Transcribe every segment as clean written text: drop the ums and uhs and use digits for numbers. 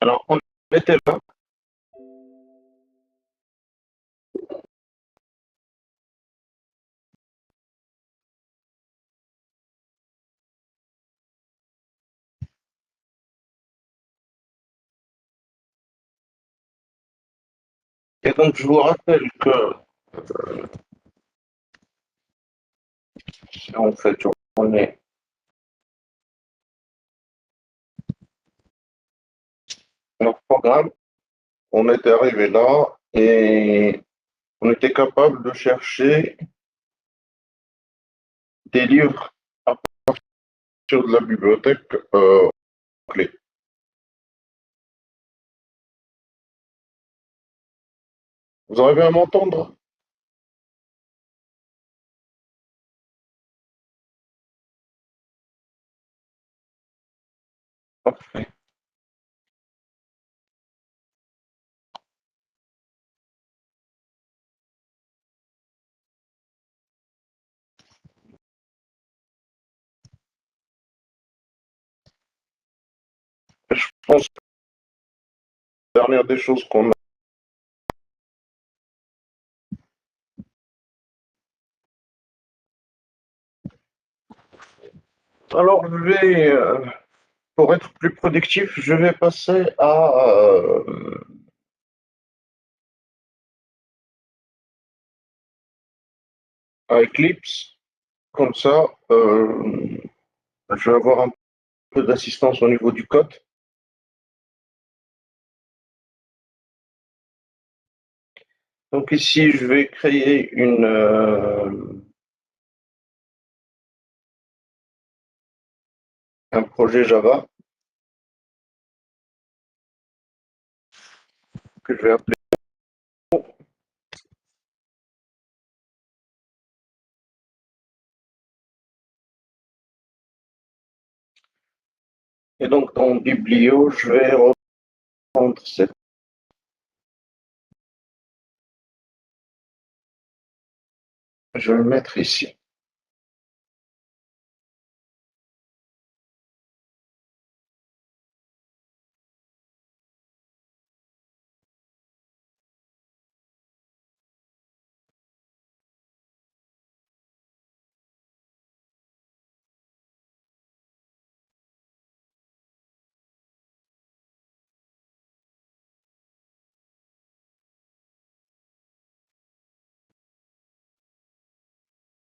Alors, on était là. Et donc, je vous rappelle que si on fait tourner notre programme, on était arrivé là et on était capable de chercher des livres à partir de la bibliothèque clé. Vous arrivez à m'entendre? Parfait. Je pense que la dernière des choses qu'on a. Alors, pour être plus productif, je vais passer à Eclipse. Comme ça, je vais avoir un peu d'assistance au niveau du code. Donc ici, je vais créer un projet Java que je vais appeler. Et donc dans Biblio, je vais reprendre cette. Je vais le mettre ici.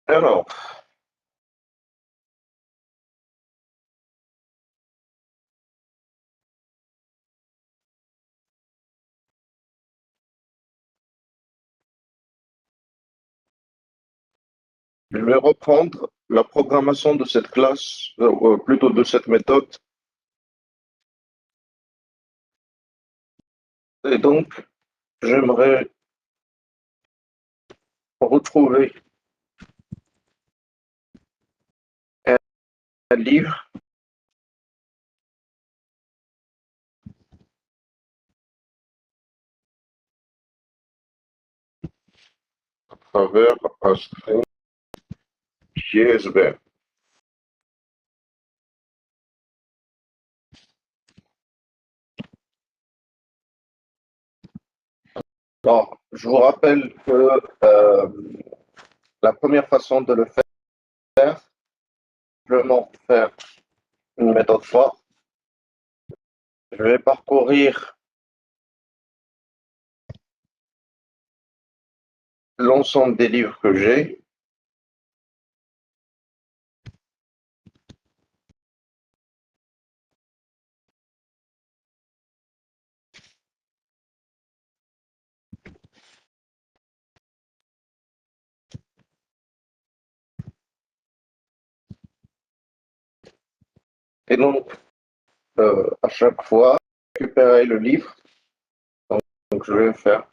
Alors, je vais reprendre la programmation de cette classe, plutôt de cette méthode. Et donc, j'aimerais retrouver un livre à travers un string JSBN. Alors, je vous rappelle que la première façon de le faire, simplement faire une méthode for. Je vais parcourir l'ensemble des livres que j'ai. Et donc, à chaque fois, récupérer le livre. Donc je vais faire.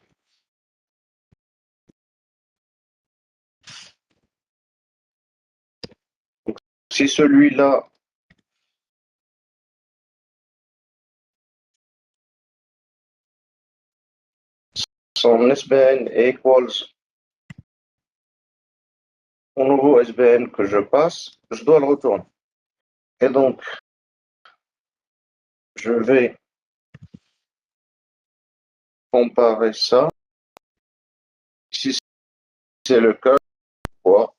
Donc, si celui-là, son SBN equals au nouveau SBN que je passe, je dois le retourner. Et donc, je vais comparer ça. Si c'est le cas, quoi?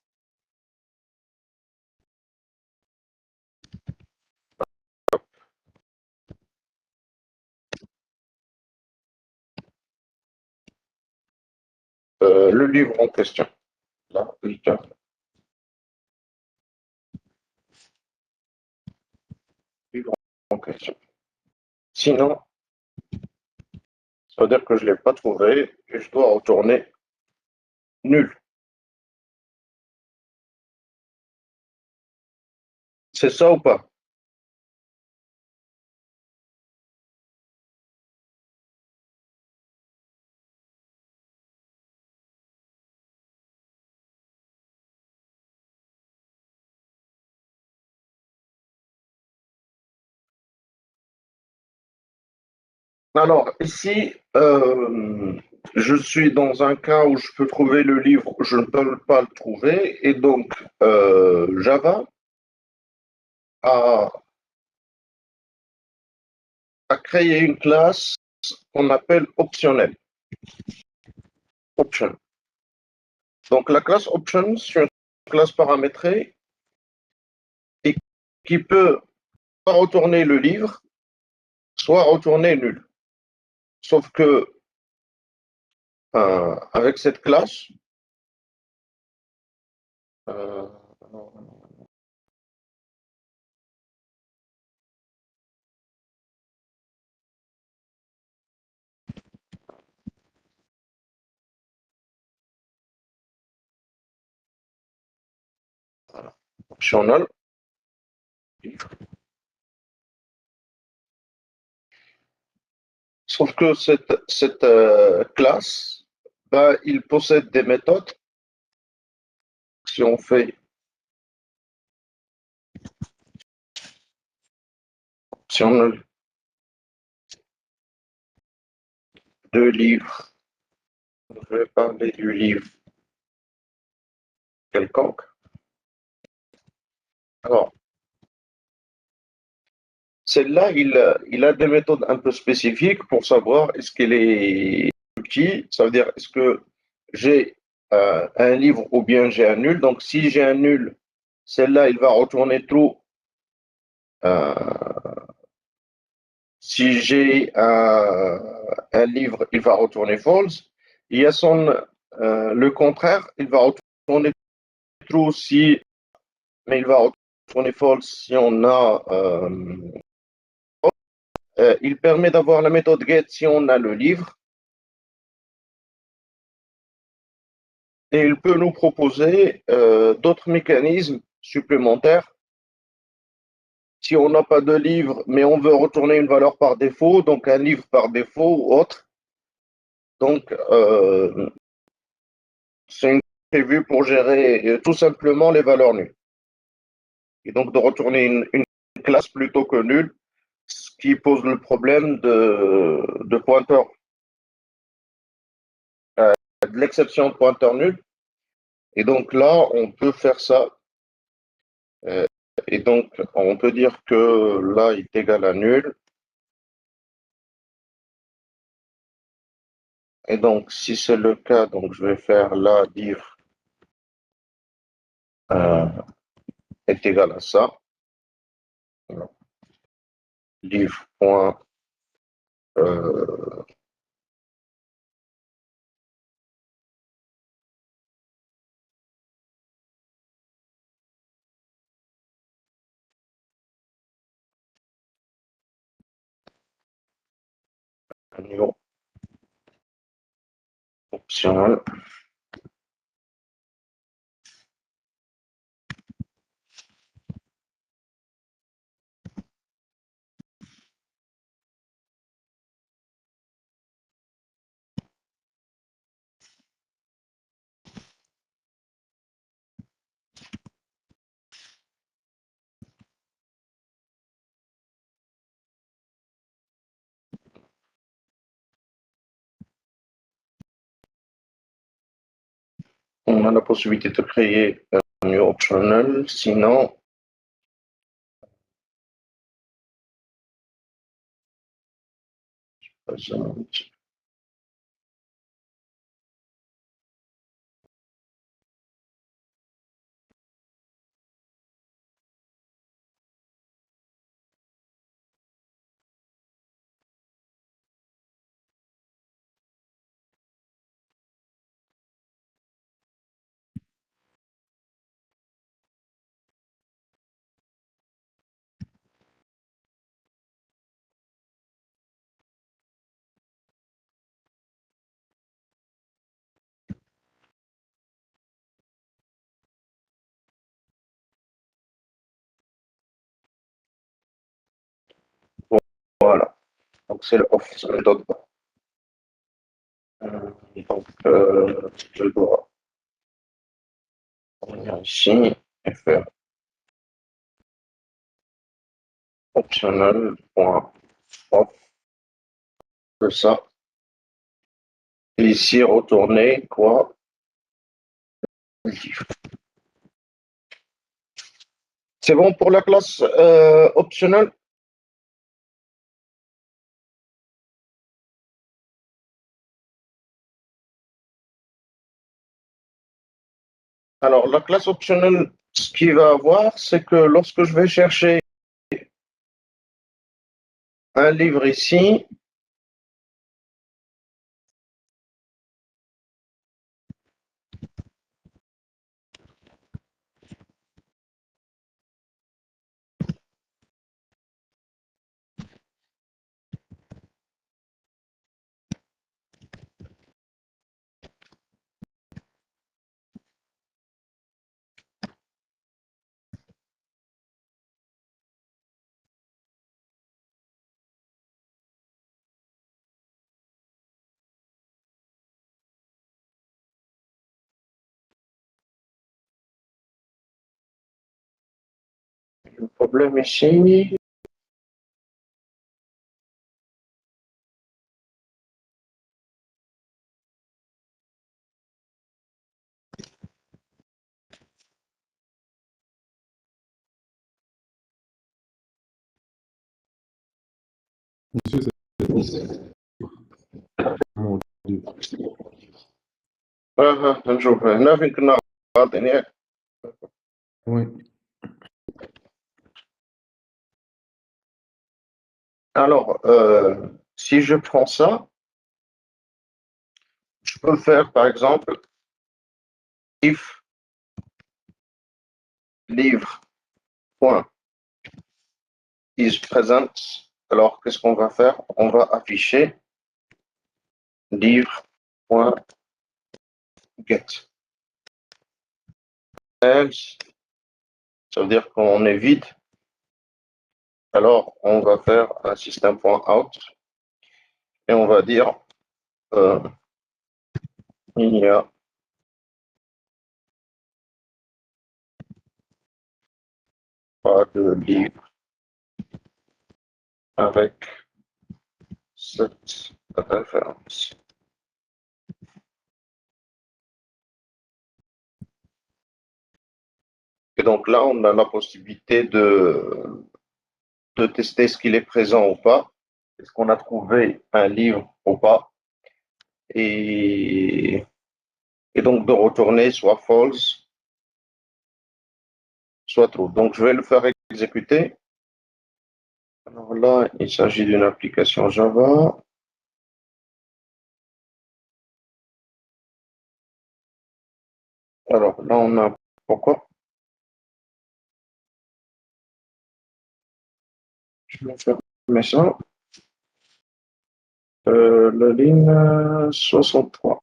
Le livre en question. Là, le livre en question. Sinon, ça veut dire que je ne l'ai pas trouvé et je dois retourner nul. C'est ça ou pas? Alors, ici, je suis dans un cas où je peux trouver le livre, je ne peux pas le trouver, et donc Java a, a créé une classe qu'on appelle optionnelle. Option. Donc, la classe option, c'est une classe paramétrée et qui peut soit retourner le livre, soit retourner nul. Sauf que avec cette classe, euh, optional, sauf que cette classe, bah, il possède des méthodes. Si on fait optional de livre, je vais parler du livre quelconque. Alors, celle-là, il a des méthodes un peu spécifiques pour savoir est-ce qu'elle est petit, ça veut dire est-ce que j'ai un livre ou bien j'ai un nul. Donc, si j'ai un nul, celle-là, il va retourner true. Euh, si j'ai un livre, il va retourner false. Il y a le contraire, il va retourner true si, mais il va retourner false si on a. Il permet d'avoir la méthode get si on a le livre et il peut nous proposer d'autres mécanismes supplémentaires. Si on n'a pas de livre, mais on veut retourner une valeur par défaut, donc un livre par défaut ou autre, donc c'est prévu pour gérer tout simplement les valeurs nulles. Et donc de retourner une classe plutôt que nulle, ce qui pose le problème de pointeur, de l'exception de pointeur nul. Et donc là, on peut faire ça. Euh, et donc, on peut dire que là est égal à nul. Et donc, si c'est le cas, donc je vais faire là div euh, est égal à ça. Div point euh, new optional. On a la possibilité de créer un new optional. Sinon, Donc, c'est le Office méthode. Donc, je dois revenir ici et faire optionnel.off de ça. Et ici, retourner quoi? C'est bon pour la classe optionnelle? Alors, la classe optionnelle, ce qu'il va avoir, c'est que lorsque je vais chercher un livre ici, le problème ici, Monsieur, c'est mon Dieu. نشوف هنا فين كنا غالطين ياك. Oui. Alors, si je prends ça, je peux faire par exemple if livre point is present. Alors, qu'est-ce qu'on va faire? On va afficher livre point get. Else, ça veut dire qu'on est vide. Alors, on va faire un système.out et on va dire il n'y a pas de livre avec cette référence. Et donc là, on a la possibilité de tester ce qu'il est présent ou pas, est-ce qu'on a trouvé un livre ou pas, et, et donc de retourner soit false, soit true. Donc je vais le faire exécuter. Alors là, il s'agit d'une application Java. Alors là, on a pourquoi? Je vais fermer ça. La ligne 63.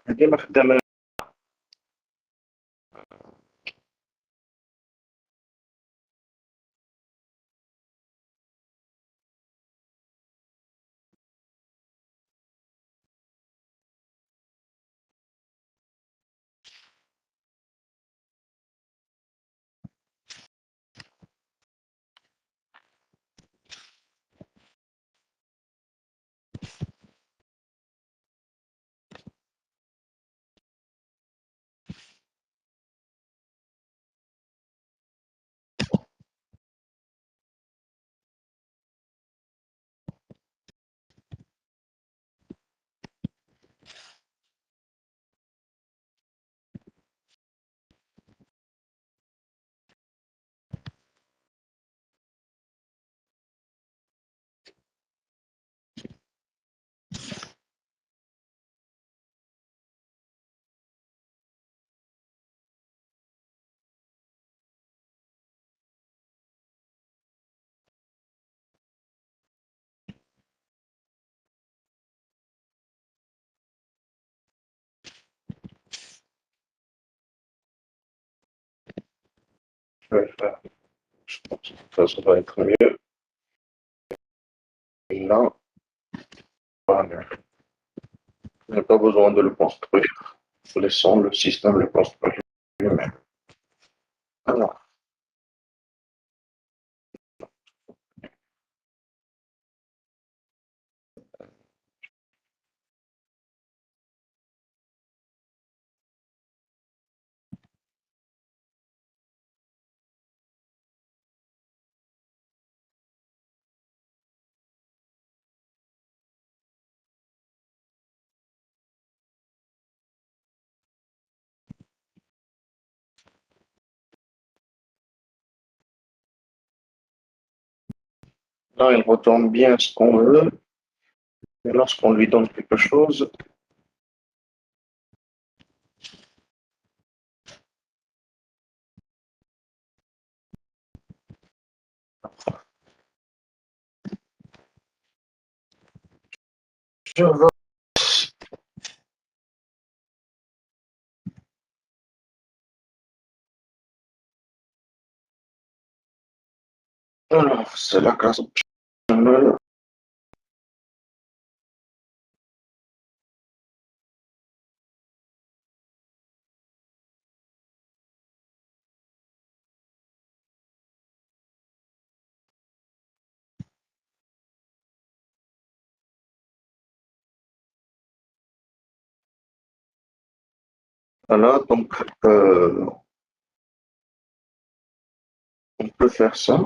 ديما خدام. Je vais le faire. Je pense que ça va être mieux. Là, voilà. Je n'ai pas besoin de le construire. Laissons le système le construire lui-même. Alors, là, il retourne bien ce qu'on veut. Et lorsqu'on lui donne quelque chose, je veux. Alors, c'est la case. Voilà, donc on peut faire ça.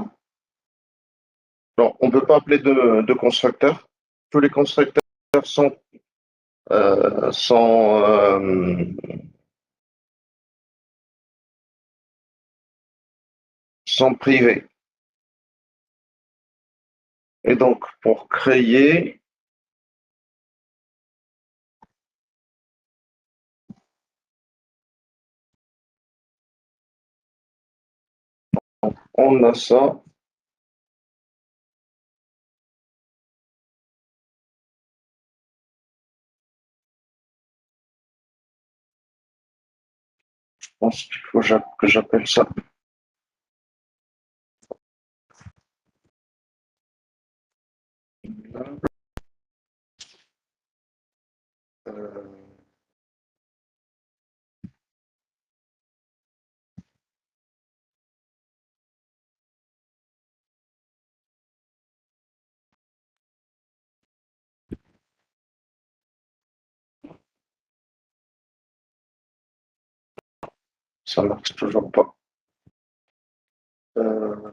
Non, on ne peut pas appeler de constructeur. Tous les constructeurs sont, euh, sont, euh, sont privés. Et donc, pour créer, on a ça. Je pense qu'il faut que j'appelle ça. Euh, ça marche toujours pas. Euh,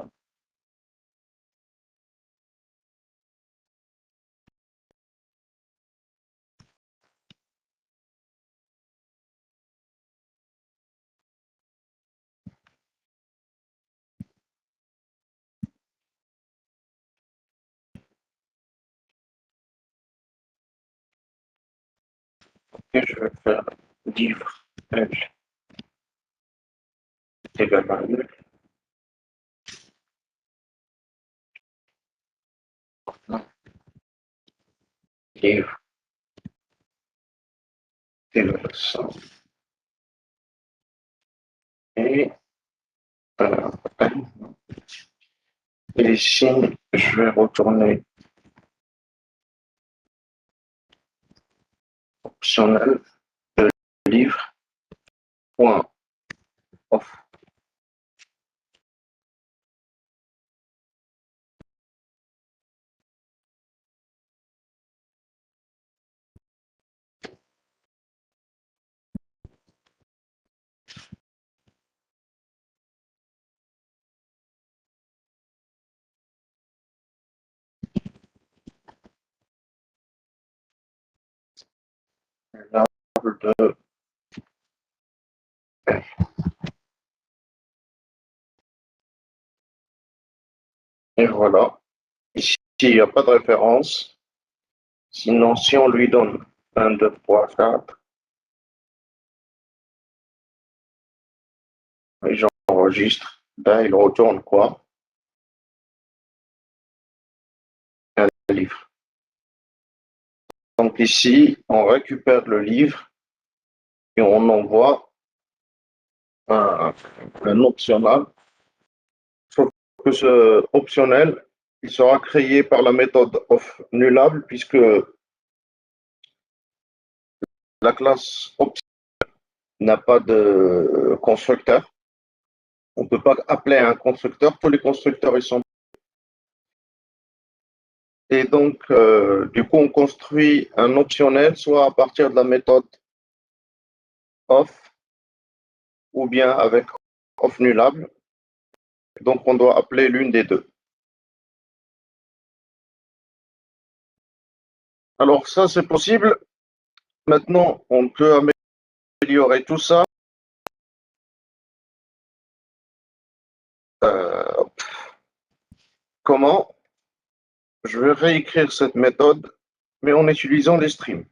et je vais faire livre L égale à nul. Livre ça. Et, euh, et ici, je vais retourner optionnel livre point off. De, et voilà. Ici, il n'y a pas de référence. Sinon, si on lui donne un 2.4, et j'enregistre, ben, il retourne quoi? Un livre. Donc ici, on récupère le livre et on envoie un optionnel. Sauf que ce optionnel, il sera créé par la méthode of nullable puisque la classe optionnelle n'a pas de constructeur. On ne peut pas appeler un constructeur. Tous les constructeurs, ils sont. Et donc, du coup, on construit un optionnel soit à partir de la méthode of ou bien avec of nullable. Donc, on doit appeler l'une des deux. Alors, ça, c'est possible. Maintenant, on peut améliorer tout ça. Euh, comment? Je vais réécrire cette méthode, mais en utilisant les streams.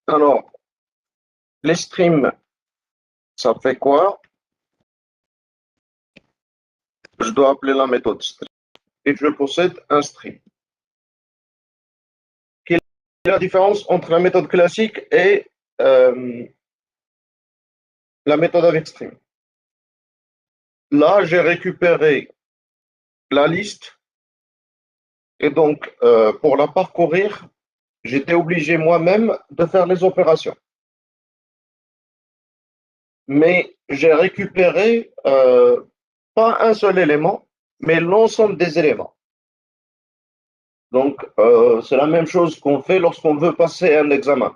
Alors, les streams, ça fait quoi? Je dois appeler la méthode stream et je possède un stream. Quelle est la différence entre la méthode classique et la méthode avec stream? Là, j'ai récupéré la liste et donc pour la parcourir, j'étais obligé moi-même de faire les opérations. Mais j'ai récupéré pas un seul élément, mais l'ensemble des éléments. Donc, c'est la même chose qu'on fait lorsqu'on veut passer un examen.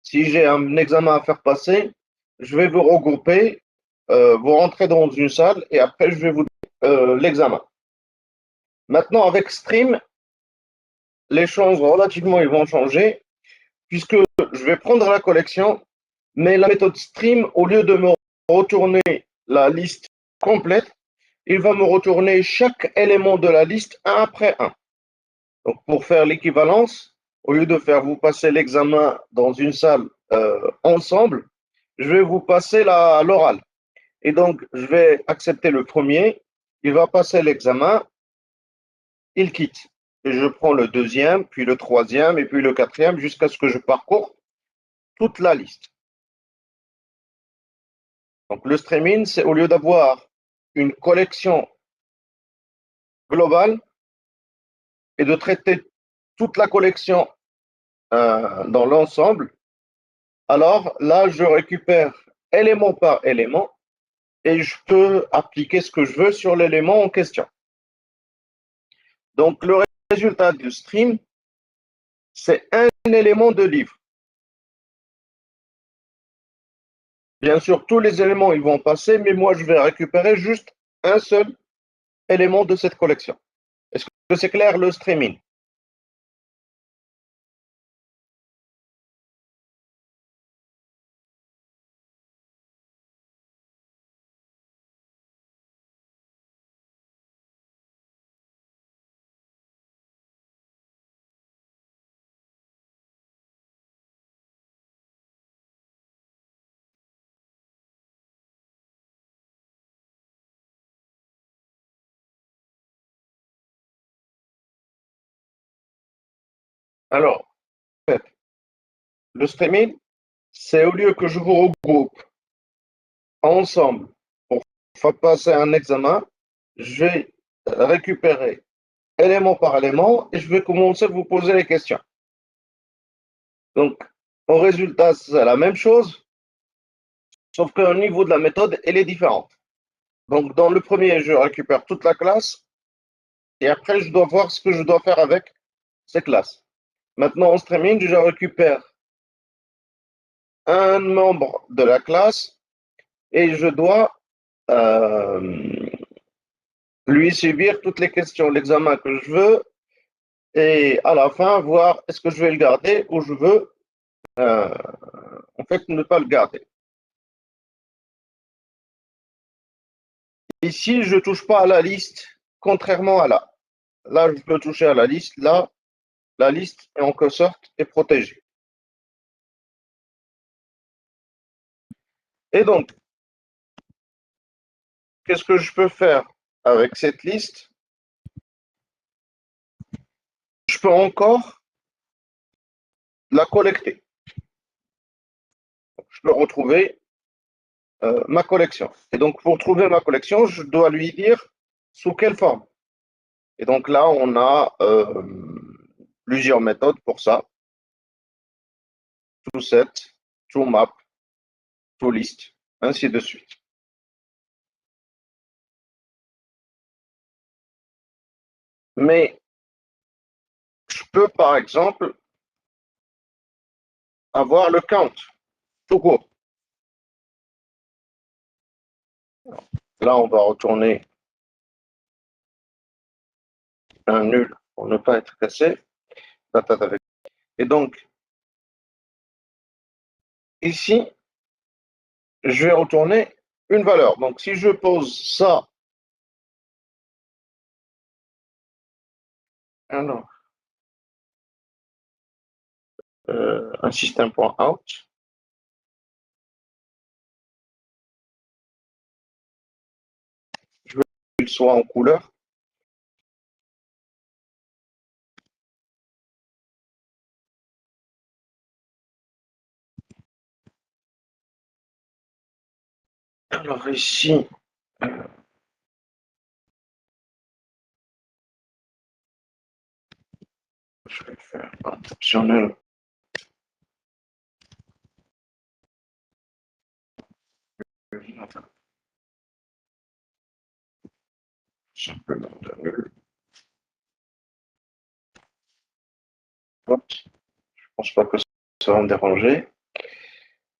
Si j'ai un examen à faire passer, je vais vous regrouper, vous rentrez dans une salle et après, je vais vous donner l'examen. Maintenant, avec Stream, les choses relativement ils vont changer puisque je vais prendre la collection, mais la méthode Stream, au lieu de me retourner la liste complète, il va me retourner chaque élément de la liste un après un. Donc, pour faire l'équivalence, au lieu de faire vous passer l'examen dans une salle ensemble, je vais vous passer l'oral. Et donc, je vais accepter le premier, il va passer l'examen, il quitte. Et je prends le deuxième, puis le troisième, et puis le quatrième, jusqu'à ce que je parcours toute la liste. Donc, le streaming, c'est au lieu d'avoir une collection globale et de traiter toute la collection dans l'ensemble, alors là, je récupère élément par élément et je peux appliquer ce que je veux sur l'élément en question. Donc, le résultat du stream, c'est un élément de livre. Bien sûr, tous les éléments, ils vont passer, mais moi, je vais récupérer juste un seul élément de cette collection. Est-ce que c'est clair, le streaming? Alors, en fait, le streaming, c'est au lieu que je vous regroupe ensemble pour faire passer un examen, je vais récupérer élément par élément et je vais commencer à vous poser les questions. Donc, au résultat, c'est la même chose, sauf qu'au niveau de la méthode, elle est différente. Donc, dans le premier, je récupère toute la classe et après, je dois voir ce que je dois faire avec ces classes. Maintenant, en streaming, je récupère un membre de la classe et je dois lui subir toutes les questions, l'examen que je veux et à la fin, voir est-ce que je vais le garder ou je veux euh, en fait ne pas le garder. Ici, je ne touche pas à la liste, contrairement à là. Là, je peux toucher à la liste. Là, la liste, en quelque sorte, est protégée. Et donc, qu'est-ce que je peux faire avec cette liste? Je peux encore la collecter. Je peux retrouver ma collection. Et donc, pour trouver ma collection, je dois lui dire sous quelle forme. Et donc là, on a plusieurs méthodes pour ça. ToSet, ToMap, ToList, ainsi de suite. Mais je peux, par exemple, avoir le count, tout court. Là, on va retourner un nul pour ne pas être cassé. Et donc, ici, je vais retourner une valeur. Donc, si je pose ça, alors, un système.out, je veux qu'il soit en couleur. Alors ici, je vais faire un optionnel. Simplement de nul. Hop, je pense pas que ça va me déranger.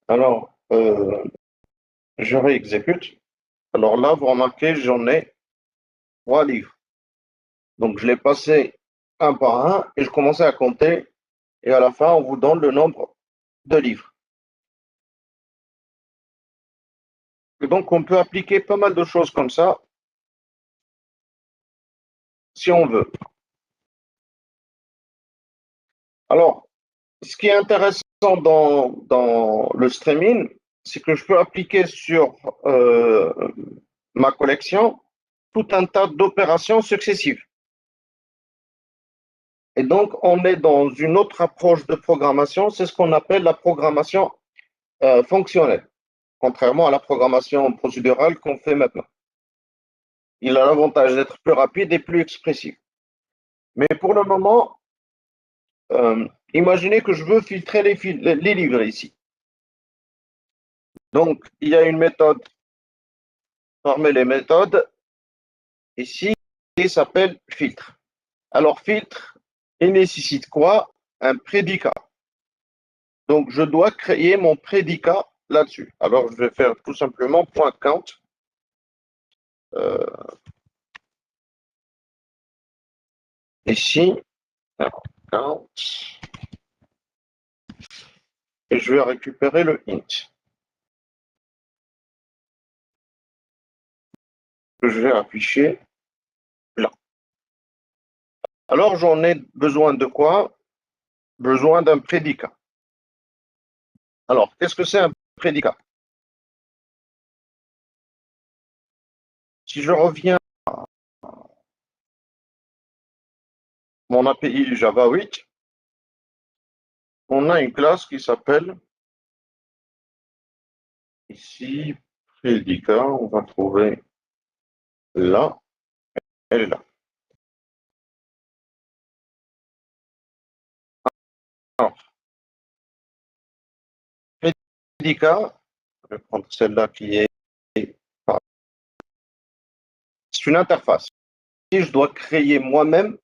Alors, je réexécute. Alors là, vous remarquez, j'en ai 3 livres. Donc, je l'ai passé un par un et je commençais à compter. Et à la fin, on vous donne le nombre de livres. Et donc, on peut appliquer pas mal de choses comme ça, si on veut. Alors, ce qui est intéressant dans le streaming, c'est que je peux appliquer sur ma collection tout un tas d'opérations successives. Et donc, on est dans une autre approche de programmation, c'est ce qu'on appelle la programmation fonctionnelle, contrairement à la programmation procédurale qu'on fait maintenant. Il a l'avantage d'être plus rapide et plus expressif. Mais pour le moment, imaginez que je veux filtrer les livres ici. Donc, il y a une méthode parmi les méthodes ici qui s'appelle filtre. Alors, filtre, il nécessite quoi? Un prédicat. Donc, je dois créer mon prédicat là-dessus. Alors, je vais faire tout simplement .count. Ici, count. Et je vais récupérer le int que je vais afficher là. Alors, j'en ai besoin de quoi? Besoin d'un prédicat. Alors, qu'est-ce que c'est un prédicat? Si je reviens à mon API Java 8, on a une classe qui s'appelle, ici, prédicat, on va trouver là, elle est là. Alors, prédicat, je vais prendre celle-là qui est, c'est une interface. Et je dois créer moi-même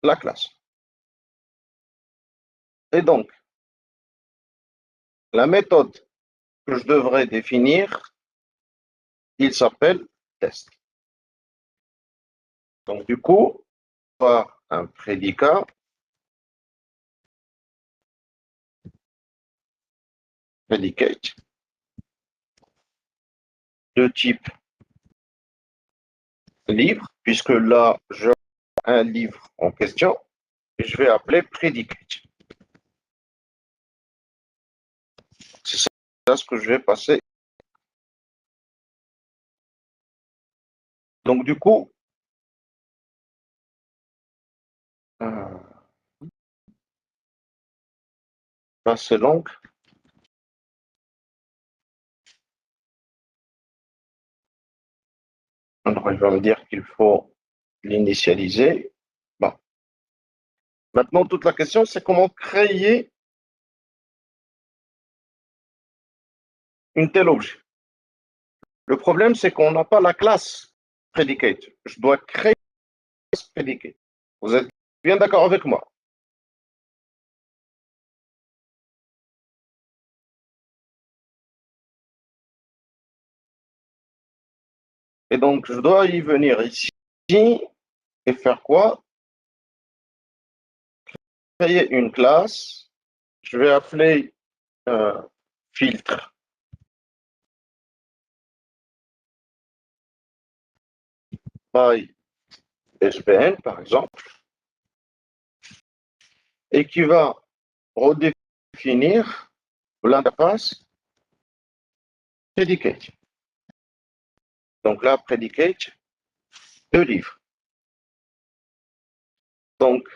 la classe. Et donc, la méthode que je devrais définir, il s'appelle test. Donc, du coup, on va un prédicat predicate de type livre, puisque là, j'ai un livre en question, et je vais appeler predicate. C'est ça ce que je vais passer. Donc, du coup, là, c'est long. Alors, il va me dire qu'il faut l'initialiser. Bon. Maintenant, toute la question, c'est comment créer une telle objet. Le problème, c'est qu'on n'a pas la classe predicate. Je dois créer ce predicate. Vous êtes bien d'accord avec moi? Et donc, je dois y venir ici et faire quoi? Créer une classe. Je vais appeler filtre by SBN, par exemple, et qui va redéfinir l'interface predicate. Donc là, predicate de livre. Donc,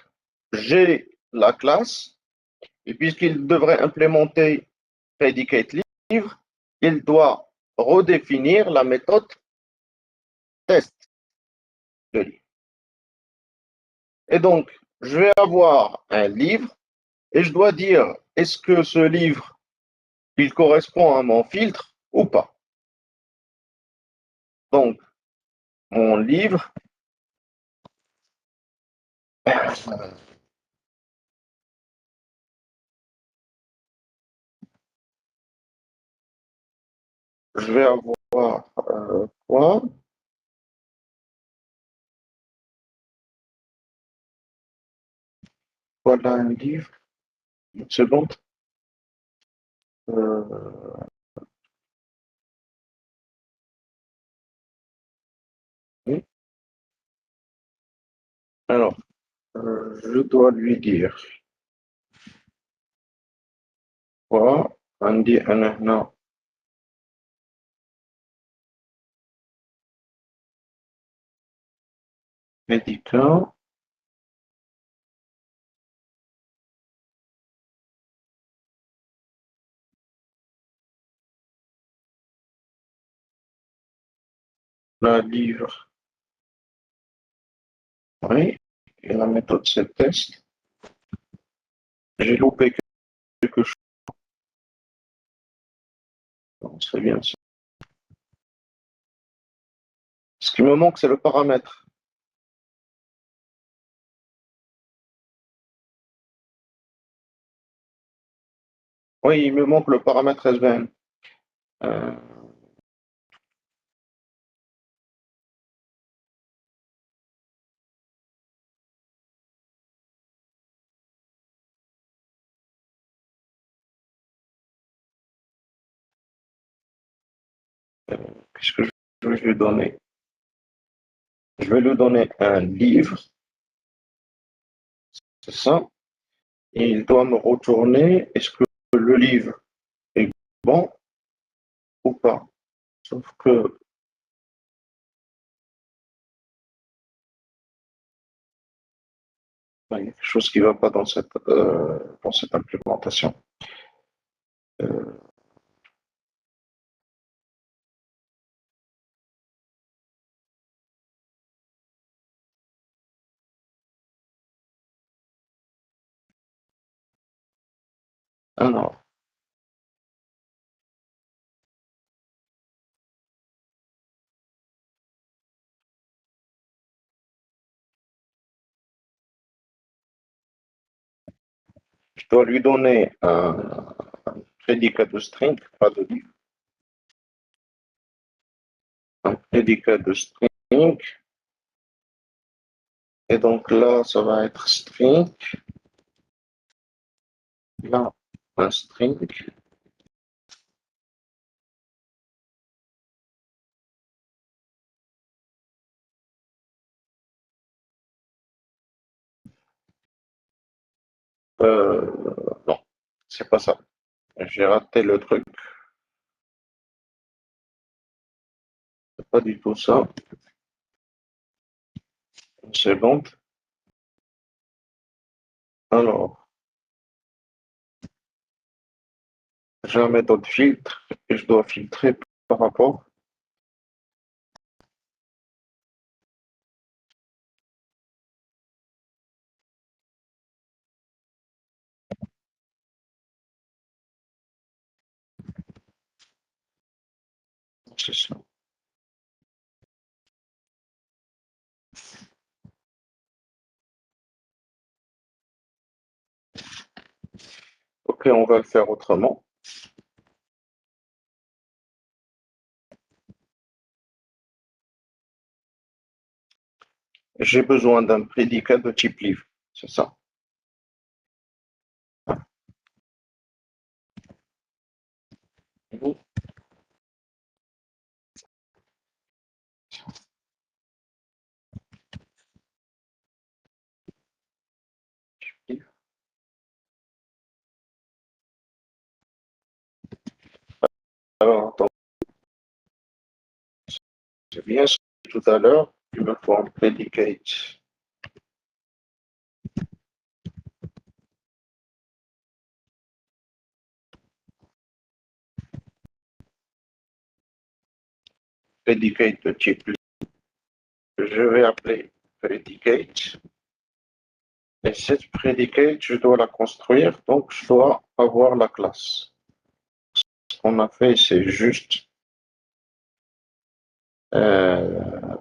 j'ai la classe, et puisqu'il devrait implémenter predicate livre, il doit redéfinir la méthode test de livre. Et donc, je vais avoir un livre et je dois dire est-ce que ce livre, il correspond à mon filtre ou pas. Donc, mon livre, je vais avoir quoi? Voilà un livre. Une seconde. Euh, oui. Alors, je dois lui dire quoi? عندي أنا هنا médicament, la livre. Oui, et la méthode c'est test. J'ai loupé quelque chose. C'est bien ça. Ce qui me manque, c'est le paramètre. Oui, il me manque le paramètre SVN. Euh, Qu'est-ce que je vais lui donner? Je vais lui donner un livre, c'est ça. Et il doit me retourner est-ce que le livre est bon ou pas. Sauf que Il y a quelque chose qui ne va pas dans cette implémentation. Euh, alors, je dois lui donner un prédicat de string, pas de livre, un prédicat de string, et donc là, ça va être string, là, un string, non, c'est pas ça. J'ai raté le truc, c'est pas du tout ça. Une seconde. Alors, j'ai la méthode filtre et je dois filtrer par rapport. C'est ça. Ok, on va le faire autrement. J'ai besoin d'un prédicat de type livre, c'est ça. Alors, attends, c'est bien ce que tout à l'heure, il me faut un predicate. Predicate de type livre. Je vais appeler predicate. Et cette predicate, je dois la construire, donc je dois avoir la classe. Ce qu'on a fait, c'est juste euh,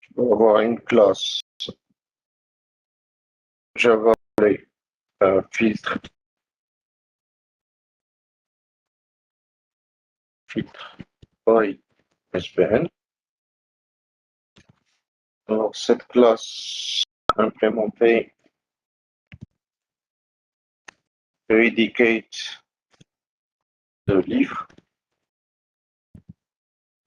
je dois avoir une classe Java filtre, filtre by SVN. Alors, cette classe implémentée predicate de livre,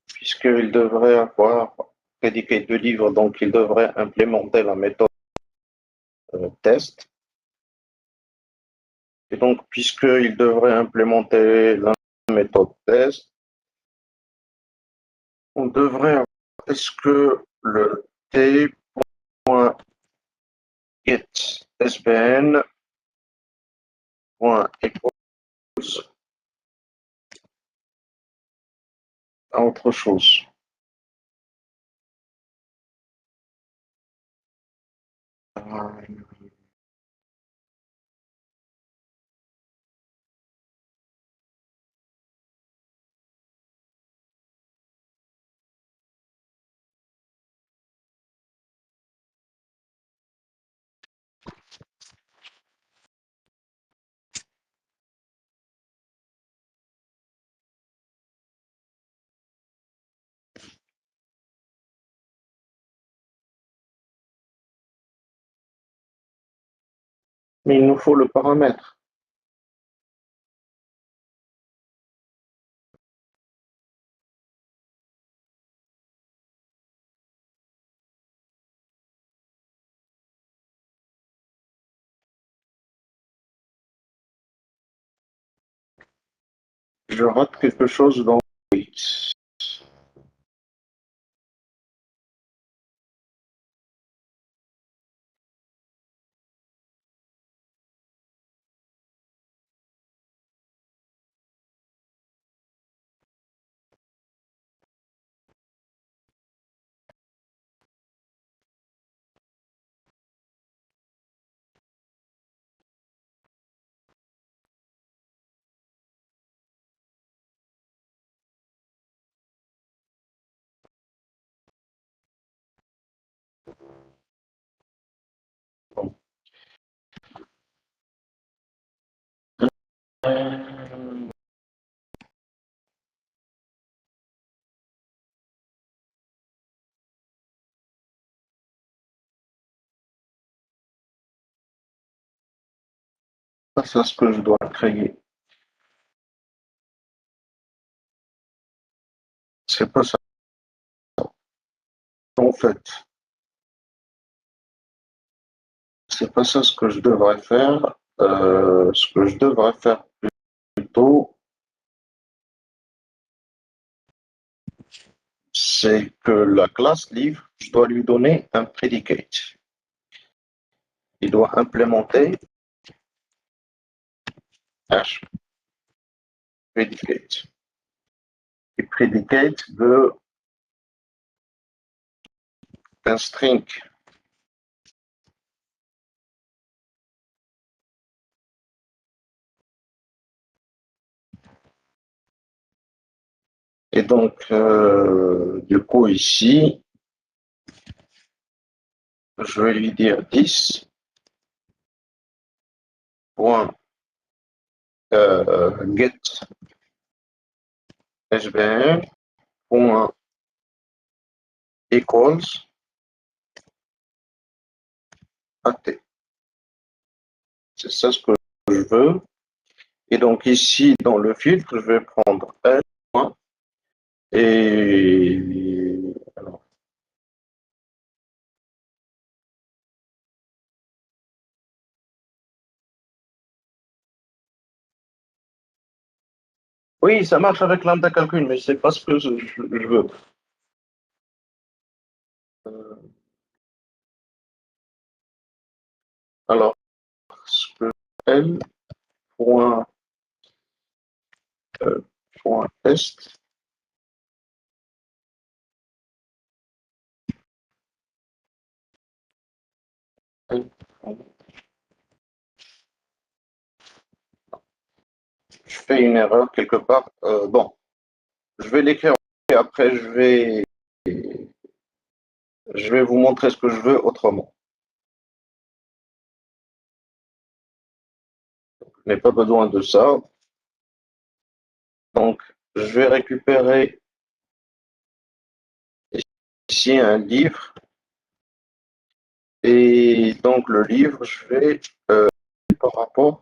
puisqu'il devrait avoir prédicate de livre, donc il devrait implémenter la méthode test. Et donc, puisqu'il devrait implémenter la méthode test, on devrait avoir, est-ce que le t.getSBN.equals à autre chose. Mais il nous faut le paramètre. Je rate quelque chose dans wait. Ça, c'est ce que je dois créer. C'est pas ça. En fait, c'est pas ça ce que je devrais faire. Ce que je devrais faire plutôt, c'est que la classe livre, je dois lui donner un predicate. Il doit implémenter H predicate. Et predicate veut un string. Et donc, du coup, ici, je vais lui dire 10 point get sbn point equals at. C'est ça ce que je veux. Et donc ici, dans le filtre, je vais prendre L point, et alors, oui, ça marche avec lambda calcul, mais c'est pas ce que je veux. Alors, ce que L point, point test. Je fais une erreur quelque part. Bon, je vais l'écrire et après je vais vous montrer ce que je veux autrement. Je n'ai pas besoin de ça. Donc, je vais récupérer ici un livre. Et donc, le livre, je vais par rapport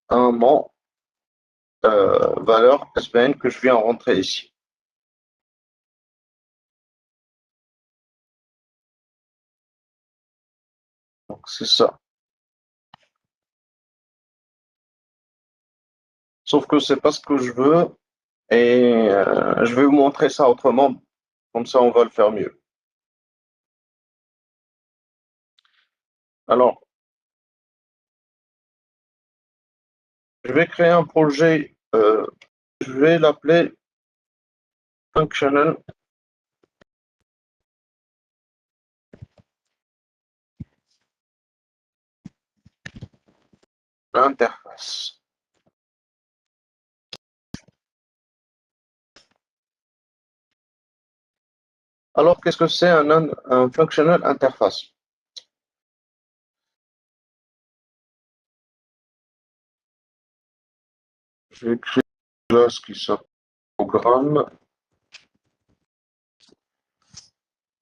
à mon valeur SBN que je viens rentrer ici. Donc, c'est ça. Sauf que c'est pas ce que je veux et je vais vous montrer ça autrement. Comme ça, on va le faire mieux. Alors, je vais créer un projet. Je vais l'appeler Functional Interface. Alors, qu'est-ce que c'est un Functional Interface? Je vais créer une classe qui s'appelle Programme.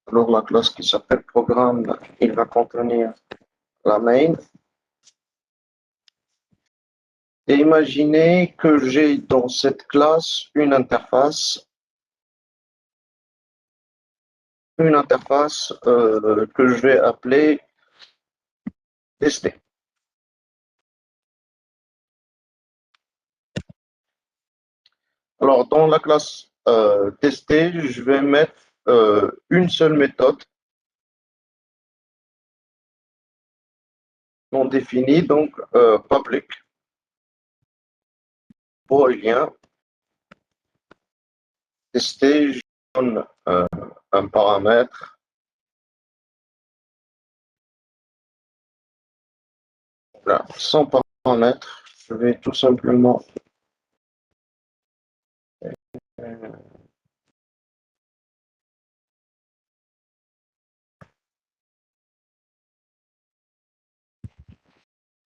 Alors, la classe qui s'appelle Programme, il va contenir la main. Et imaginez que j'ai dans cette classe une interface que je vais appeler tester. Alors, dans la classe tester, je vais mettre une seule méthode non définie, donc public. Booléen, tester, je donne un paramètre. Là, sans paramètre, je vais tout simplement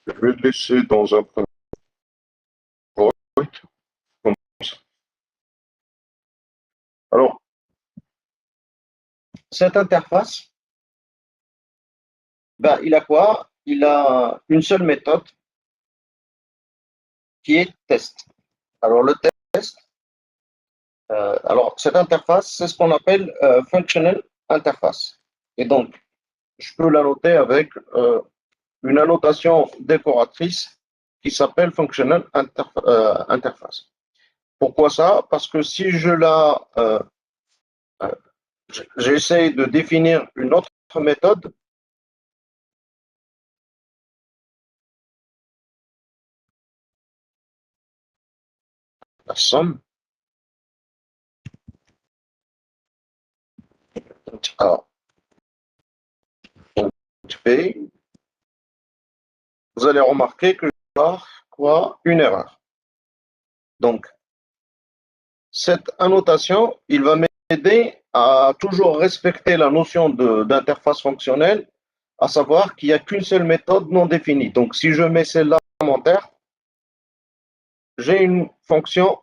Je vais le laisser dans un point. Comme ça. Alors, cette interface, ben, il a quoi? Il a une seule méthode qui est test. Alors, le test, alors cette interface, c'est ce qu'on appelle functional interface. Et donc, je peux la noter avec une annotation décoratrice qui s'appelle functional interface. Pourquoi ça? Parce que si je la, j'essaie de définir une autre méthode, la somme, alors, vous allez remarquer que je vais avoir quoi? Une erreur. Donc, cette annotation, il va m'aider à toujours respecter la notion d'interface fonctionnelle, à savoir qu'il n'y a qu'une seule méthode non définie. Donc, si je mets celle-là en commentaire, j'ai une fonction,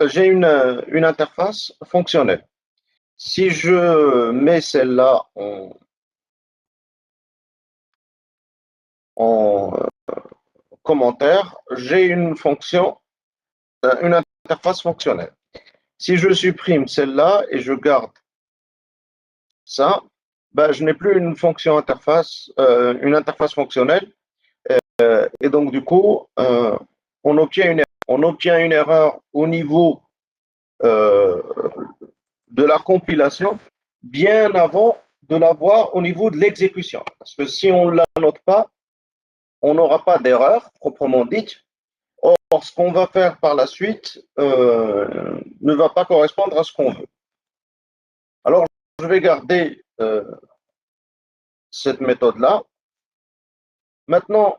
j'ai une interface fonctionnelle. Si je mets celle-là en commentaire, j'ai une fonction, une interface fonctionnelle. Si je supprime celle-là et je garde ça, ben, je n'ai plus une fonction interface, une interface fonctionnelle. Et donc, du coup, on obtient une erreur au niveau euh, de la compilation bien avant de l'avoir au niveau de l'exécution. Parce que si on ne la note pas, on n'aura pas d'erreur proprement dite. Or, ce qu'on va faire par la suite ne va pas correspondre à ce qu'on veut. Alors, je vais garder cette méthode-là. Maintenant,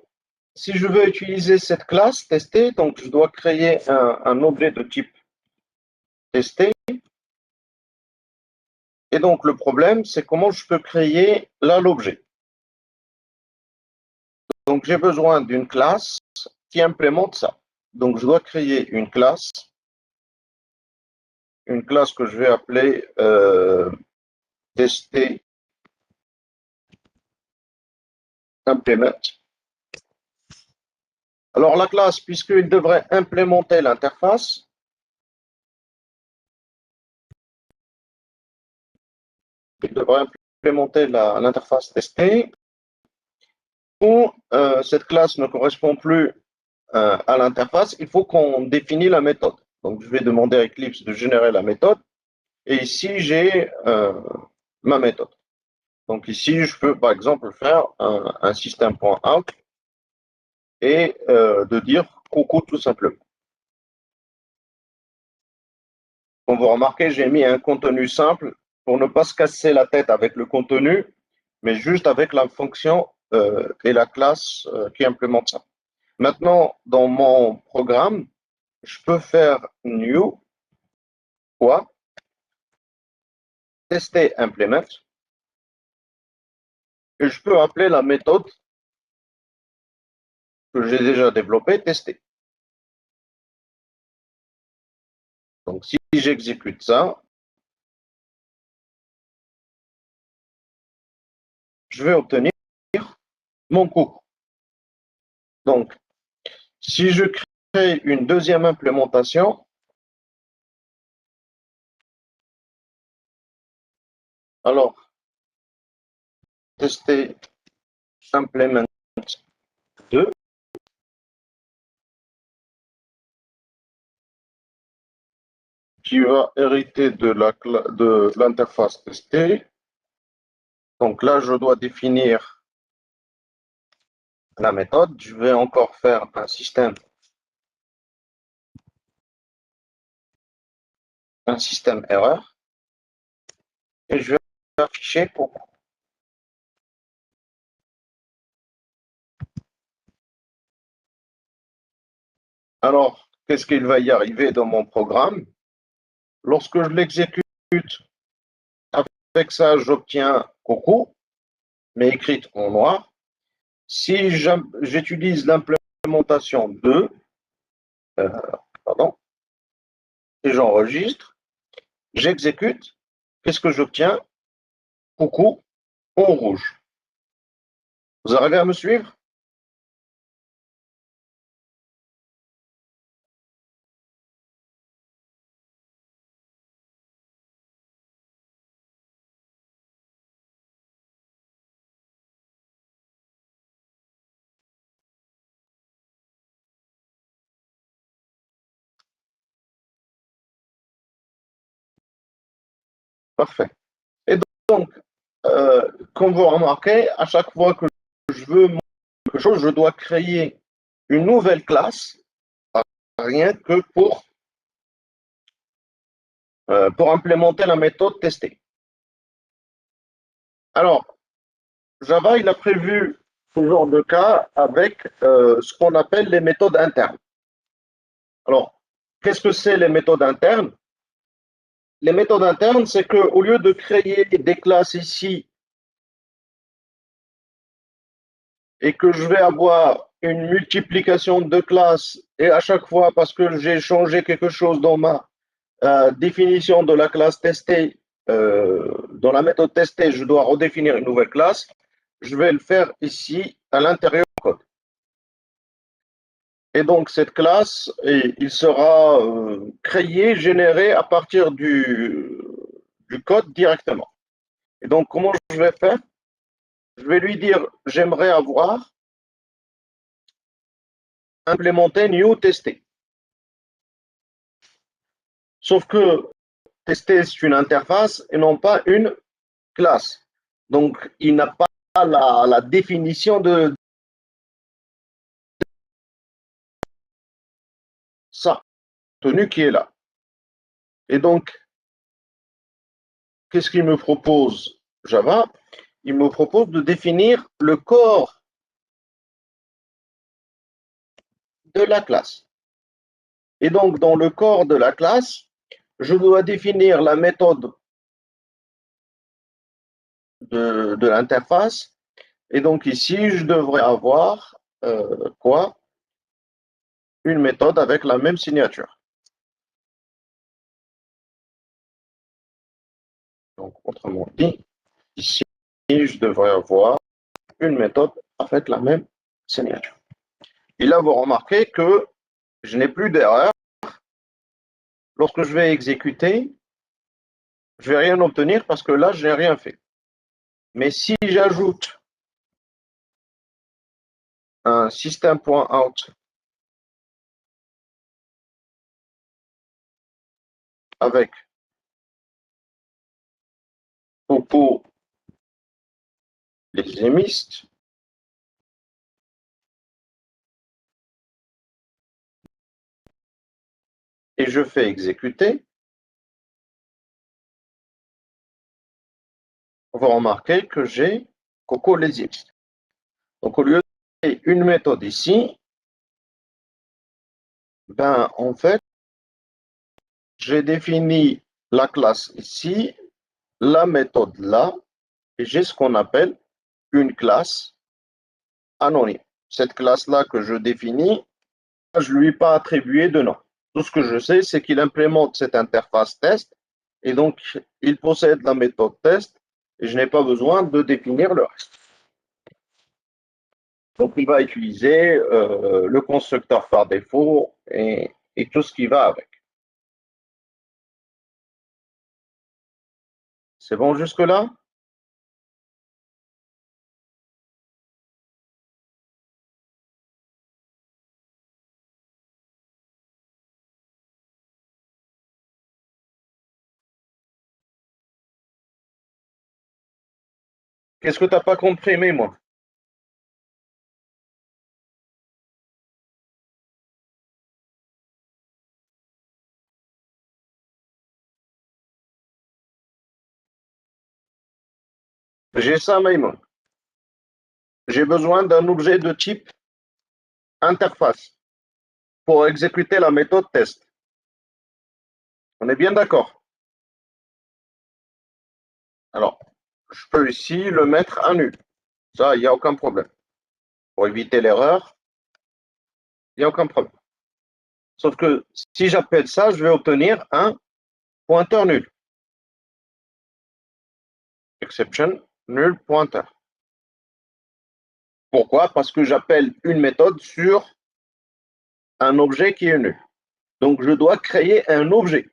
si je veux utiliser cette classe testée, donc je dois créer un objet de type testé. Et donc, le problème, c'est comment je peux créer là l'objet. Donc, j'ai besoin d'une classe qui implémente ça. Donc, je dois créer une classe que je vais appeler tester implement. Alors, la classe, puisqu'il devrait implémenter l'interface, il devrait implémenter l'interface testée, ou cette classe ne correspond plus à l'interface, il faut qu'on définisse la méthode. Donc, je vais demander à Eclipse de générer la méthode. Et ici, j'ai ma méthode. Donc, ici, je peux, par exemple, faire un système.out et de dire coucou tout simplement. Comme vous remarquez, j'ai mis un contenu simple pour ne pas se casser la tête avec le contenu, mais juste avec la fonction et la classe qui implémente ça. Maintenant, dans mon programme, je peux faire new, quoi, tester implement, et je peux appeler la méthode que j'ai déjà développée, tester. Donc, si j'exécute ça, je vais obtenir mon cours. Donc, si je crée une deuxième implémentation, alors, tester implement 2, qui va hériter de l'interface testée. Donc là, je dois définir la méthode. Je vais encore faire un système erreur et je vais afficher pour. Alors, qu'est-ce qu'il va y arriver dans mon programme? Lorsque je l'exécute, avec ça, j'obtiens coucou, mais écrite en noir. Si j'utilise l'implémentation 2, pardon, et j'enregistre, j'exécute, qu'est-ce que j'obtiens? Coucou, en rouge. Vous arrivez à me suivre? Parfait. Et donc, comme vous remarquez, à chaque fois que je veux quelque chose, je dois créer une nouvelle classe, rien que pour implémenter la méthode testée. Alors, Java, il a prévu ce genre de cas avec ce qu'on appelle les méthodes internes. Alors, qu'est-ce que c'est les méthodes internes? Les méthodes internes, c'est qu'au lieu de créer des classes ici et que je vais avoir une multiplication de classes et à chaque fois, parce que j'ai changé quelque chose dans ma définition de la classe testée, dans la méthode testée, je dois redéfinir une nouvelle classe. Je vais le faire ici à l'intérieur du code. Et donc, cette classe, il sera créé, généré à partir du code directement. Et donc, comment je vais faire? Je vais lui dire, j'aimerais avoir implémenté new testé. Sauf que tester, c'est une interface et non pas une classe. Donc, il n'a pas la définition de ça, tenu qui est là. Et donc, qu'est-ce qu'il me propose Java? Il me propose de définir le corps de la classe. Et donc, dans le corps de la classe, je dois définir la méthode de l'interface. Et donc, ici, je devrais avoir quoi? Une méthode avec la même signature. Donc, autrement dit, ici, je devrais avoir une méthode avec la même signature. Et là, vous remarquez que je n'ai plus d'erreur. Lorsque je vais exécuter, je ne vais rien obtenir parce que là, je n'ai rien fait. Mais si j'ajoute un system.out avec Popo les émistes, et je fais exécuter, on va remarquer que j'ai Coco les émistes. Donc, au lieu de une méthode ici, ben, en fait, j'ai défini la classe ici, la méthode là, et j'ai ce qu'on appelle une classe anonyme. Cette classe-là que je définis, je ne lui ai pas attribué de nom. Tout ce que je sais, c'est qu'il implémente cette interface test, et donc il possède la méthode test, et je n'ai pas besoin de définir le reste. Donc il va utiliser le constructeur par défaut et tout ce qui va avec. C'est bon jusque-là? Qu'est-ce que tu n'as pas compris, moi? J'ai ça, Maïmon. J'ai besoin d'un objet de type interface pour exécuter la méthode test. On est bien d'accord? Alors, je peux ici le mettre à nu. Ça, il n'y a aucun problème. pour éviter l'erreur, il n'y a aucun problème. Sauf que si j'appelle ça, je vais obtenir un pointeur nul. Exception nul pointer. Pourquoi? Parce que j'appelle une méthode sur un objet qui est nul. Donc, je dois créer un objet.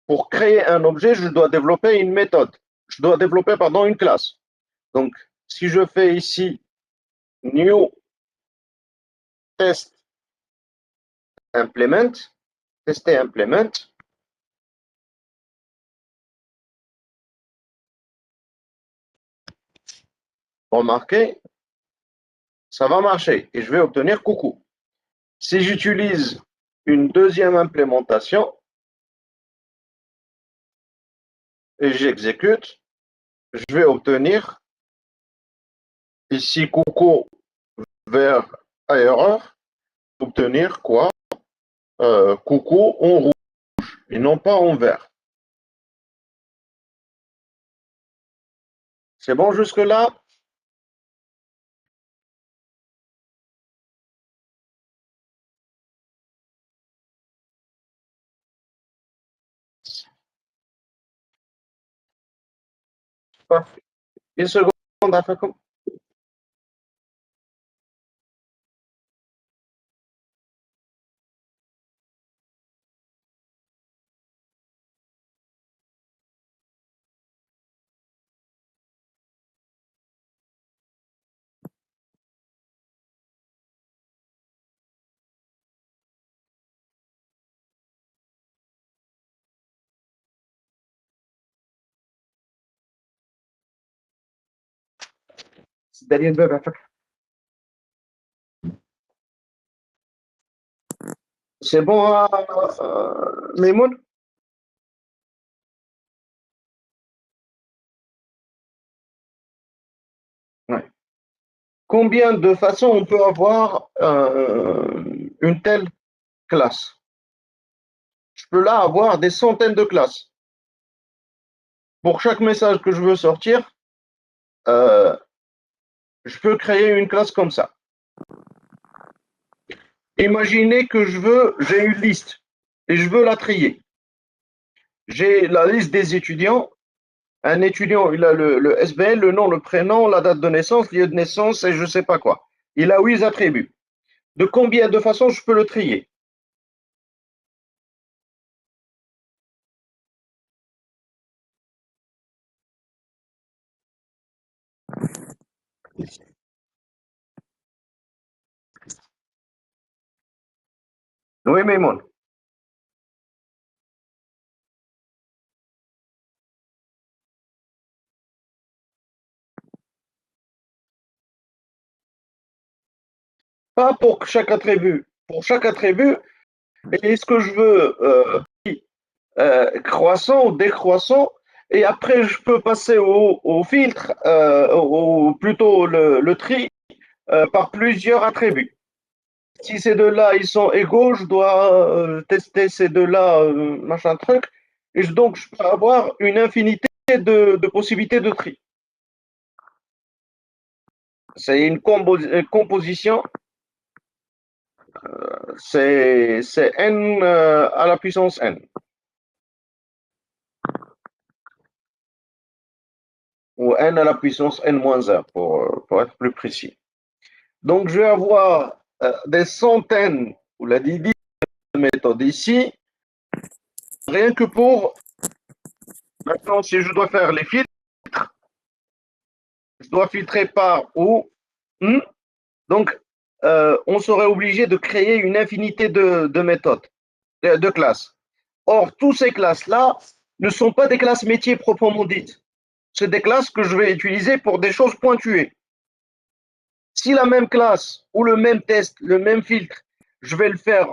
Pour créer un objet, je dois développer une méthode. Je dois développer, pardon, une classe. Donc, si je fais ici new test implement, tester implement, remarquez, ça va marcher et je vais obtenir coucou. Si j'utilise une deuxième implémentation et j'exécute, je vais obtenir ici coucou vers erreur, obtenir quoi? Coucou en rouge et non pas en vert. C'est bon jusque-là? Parfait. Une seconde, Afakum. derrière le bab, Afakum. C'est bon, Maimoun? Ouais. Combien de façons on peut avoir une telle classe? Je peux là avoir des centaines de classes. Pour chaque message que je veux sortir, euh, je peux créer une classe comme ça. Imaginez que j'ai une liste et je veux la trier. J'ai la liste des étudiants. Un étudiant, il a le SBL, le nom, le prénom, la date de naissance, lieu de naissance et je ne sais pas quoi. Il a 8 attributs. De combien de façons je peux le trier? Oui, Maimoun. Pas pour chaque attribut. Pour chaque attribut, est-ce que je veux croissant ou décroissant? Et après, je peux passer au filtre, plutôt le tri par plusieurs attributs. Si ces deux-là, ils sont égaux, je dois tester ces deux-là, machin truc. Et donc, je peux avoir une infinité de possibilités de tri. C'est une composition, c'est n à la puissance n. Ou n à la puissance n-1 pour être plus précis. Donc, je vais avoir des centaines, ou la dit de méthodes ici, rien que pour, maintenant, si je dois faire les filtres, je dois filtrer par ou. Donc, on serait obligé de créer une infinité de méthodes, de classes. Or, toutes ces classes-là ne sont pas des classes métiers proprement dites. C'est des classes que je vais utiliser pour des choses pointuées. Si la même classe ou le même test, le même filtre, je vais le faire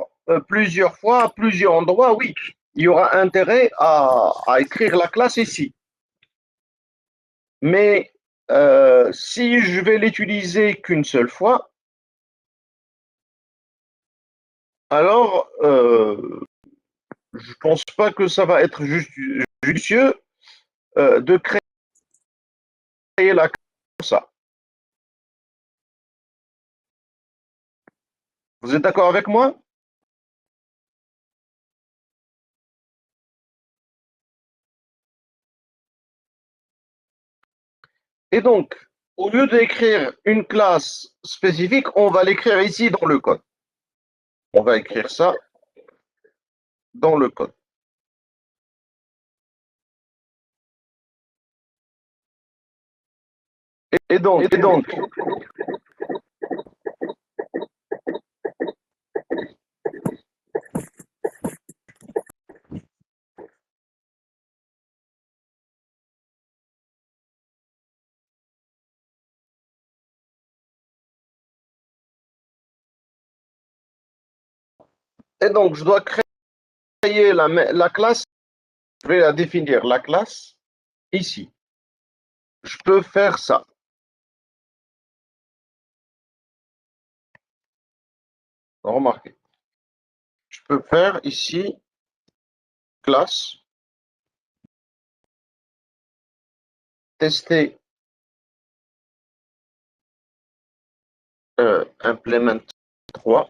plusieurs fois, à plusieurs endroits, oui, il y aura intérêt à écrire la classe ici. Mais si je vais l'utiliser qu'une seule fois, alors je pense pas que ça va être judicieux de créer la classe comme ça. Vous êtes d'accord avec moi? Et donc, au lieu d'écrire une classe spécifique, on va l'écrire ici dans le code. On va écrire ça dans le code. Et donc, je dois créer la classe, je vais la définir, la classe, ici. Je peux faire ça. Remarquez. Je peux faire ici, classe, tester implement 3,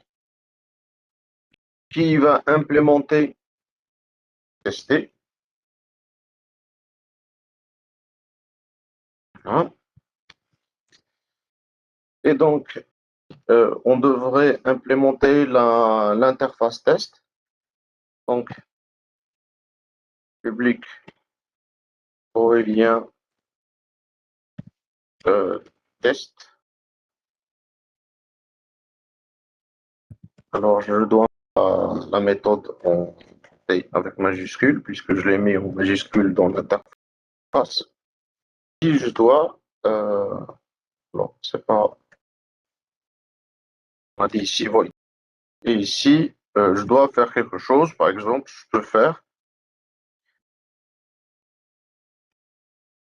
qui va implémenter tester. Hein. Et donc, on devrait implémenter l'interface test. Donc, public aurélien test. Alors, je dois la méthode en avec majuscule, puisque je l'ai mis en majuscule dans l'interface. Si je dois, non, c'est pas, on a dit ici, voilà. Et ici, je dois faire quelque chose. Par exemple, je peux faire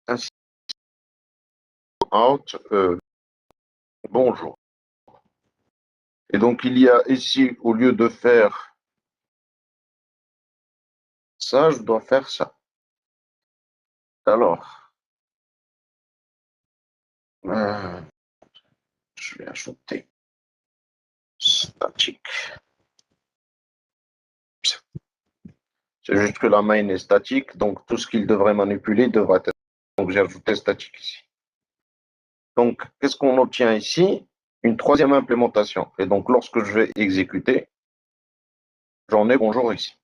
un out bonjour. Et donc, il y a ici, au lieu de faire ça, je dois faire ça. Alors, je vais ajouter statique. C'est juste que la main est statique, donc tout ce qu'il devrait manipuler devrait être. Donc, j'ai ajouté statique ici. Donc, qu'est-ce qu'on obtient ici? Une troisième implémentation. Et donc, lorsque je vais exécuter, j'en ai bonjour ici.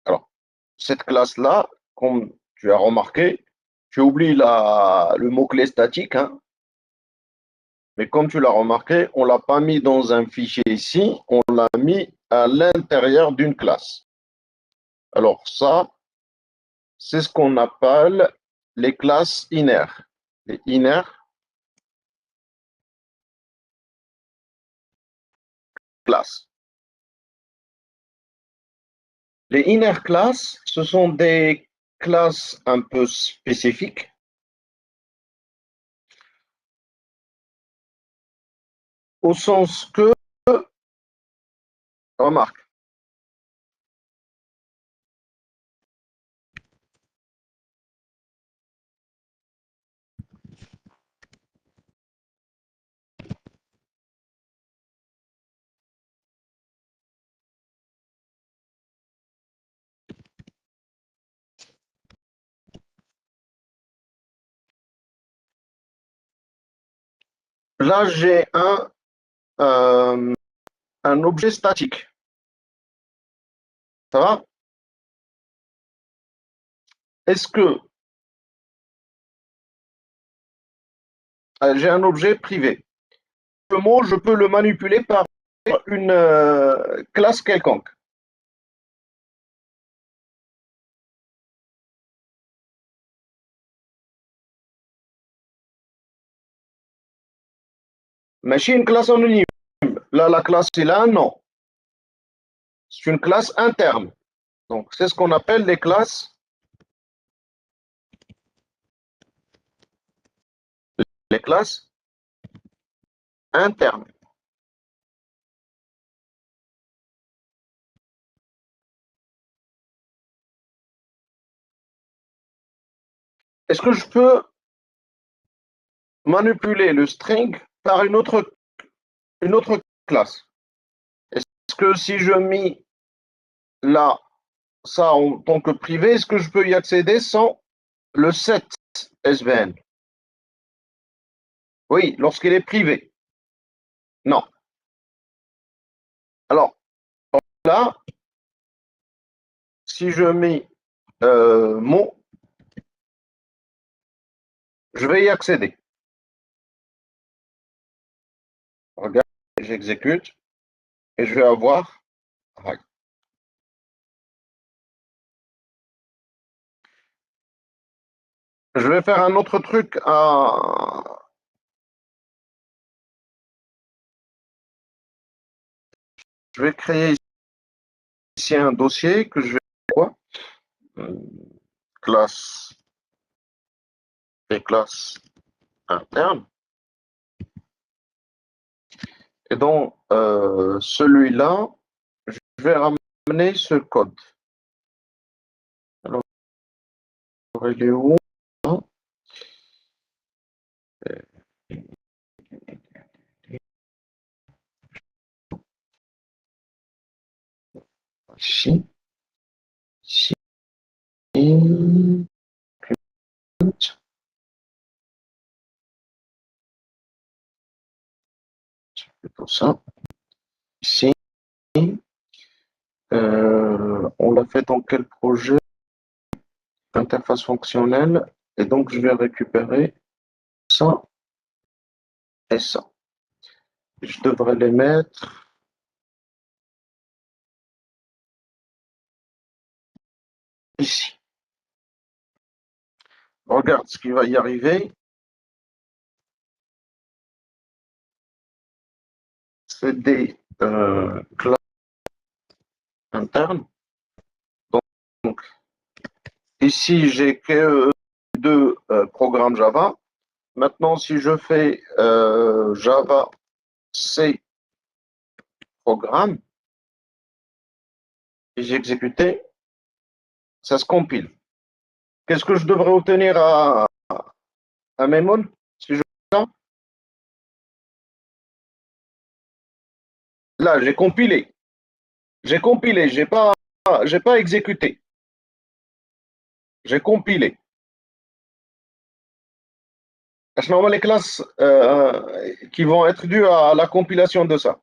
Alors, cette classe-là, comme tu as remarqué, tu oublies le mot-clé statique, hein, mais comme tu l'as remarqué, on ne l'a pas mis dans un fichier ici, on l'a mis à l'intérieur d'une classe. Alors ça, c'est ce qu'on appelle les classes inner. Les inner classes. Les inner classes, ce sont des classes un peu spécifiques. Au sens que, remarque, là j'ai un objet statique. Ça va? Est-ce que j'ai un objet privé? Comment je peux le manipuler par une classe quelconque? Machine une classe anonyme. Là, la classe est là, non. C'est une classe interne. Donc, c'est ce qu'on appelle les classes internes. Est-ce que je peux manipuler le string par une autre classe? que si je mets là, ça en tant que privé, est-ce que je peux y accéder sans le 7 SVN? Oui, lorsqu'il est privé. Non. Alors, là, si je mets mot, je vais y accéder. Regarde, j'exécute et je vais avoir. Je vais faire un autre truc Je vais créer ici un dossier que je vais quoi? Classe et classe interne. Et donc, celui-là, je vais ramener ce code. Alors, il est où? Ici. Ici. C'est plutôt ça. Ici. On l'a fait dans quel projet? Interface fonctionnelle. Et donc, je vais récupérer ça et ça. Je devrais les mettre ici. Regarde ce qui va y arriver. C'est des classes internes. Donc, ici, j'ai que deux programmes Java. Maintenant, si je fais Java C programme et j'exécutais, ça se compile. Qu'est-ce que je devrais obtenir à Memon si je fais ça? Là, j'ai compilé. J'ai compilé, j'ai pas exécuté. J'ai compilé. C'est normal les classes qui vont être dues à la compilation de ça.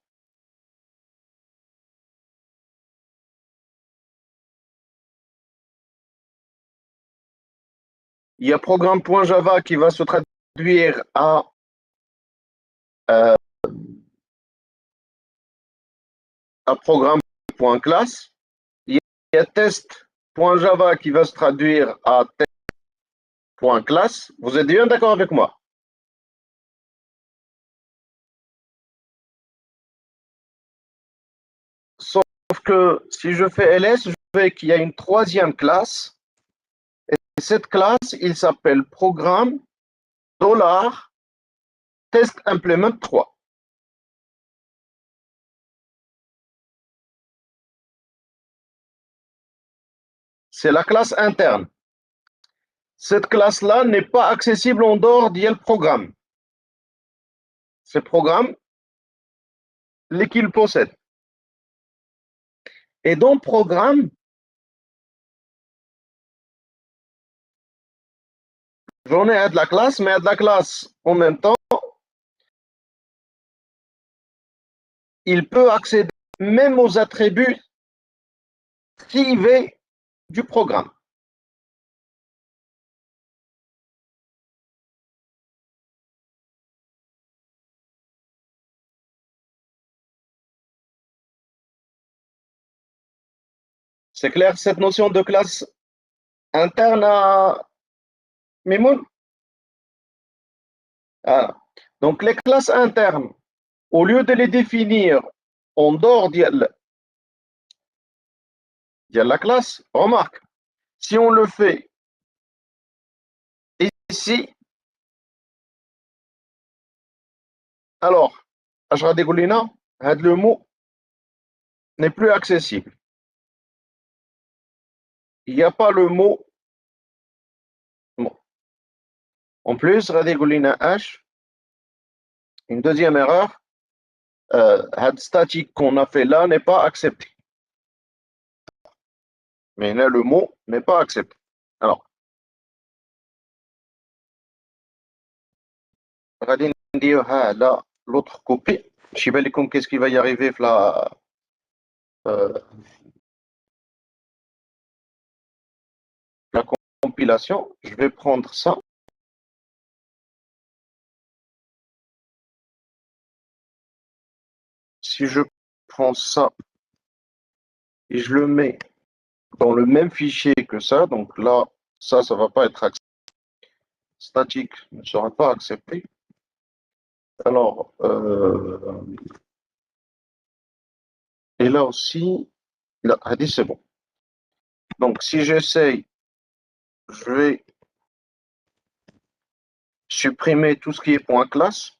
Il y a programme.java qui va se traduire euh, à programme.classe. Il y a test.java qui va se traduire à test.classe. Vous êtes bien d'accord avec moi? Sauf que si je fais ls, je vais qu'il y a une troisième classe. Et cette classe, il s'appelle programme $test implement 3. C'est la classe interne. Cette classe-là n'est pas accessible en dehors d'IL programme. C'est programme qu'il possède. Et dans programme, j'en ai un de la classe, mais un de la classe en même temps, il peut accéder même aux attributs privés du programme. C'est clair, cette notion de classe interne à Mimoun? Ah. Donc, les classes internes, au lieu de les définir en dehors de la classe, remarque, si on le fait ici, alors, Ashradegolina, le mot n'est plus accessible. Il n'y a pas le mot. Bon. En plus, Radegolina H, une deuxième erreur, Head statique qu'on a fait là n'est pas accepté. Mais là, le mot n'est pas accepté. Alors, غادي نديروها على l'autre copie. Je sais pas qu'est-ce qui va y arriver euh, la compilation. Je vais prendre ça. Si je prends ça et je le mets dans le même fichier que ça, donc là, ça ne va pas être accepté. Statique ne sera pas accepté. Alors, et là aussi, là, c'est bon. Donc, si j'essaye, je vais supprimer tout ce qui est point classe.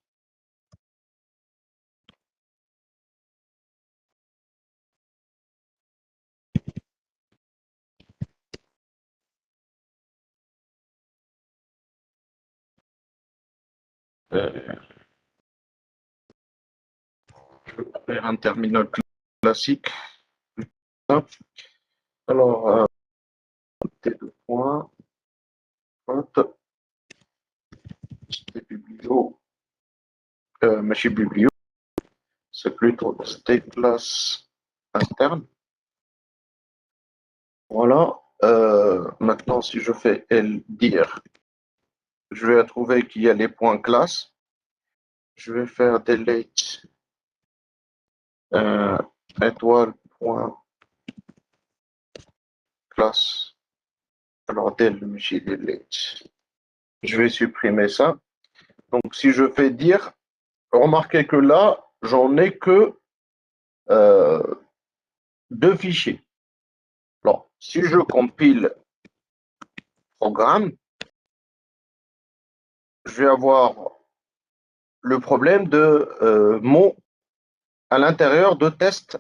Je vais faire un terminal classique. Alors, T2 points, c'était biblio, machine biblio, c'est plutôt state class interne. Voilà. Maintenant, si je fais dire, je vais trouver qu'il y a les points classe. Je vais faire delete étoile point classe. Alors, delete. Je vais supprimer ça. Donc, si je fais dire, remarquez que là, j'en ai que deux fichiers. Alors, si je compile programme, je vais avoir le problème de mots à l'intérieur de test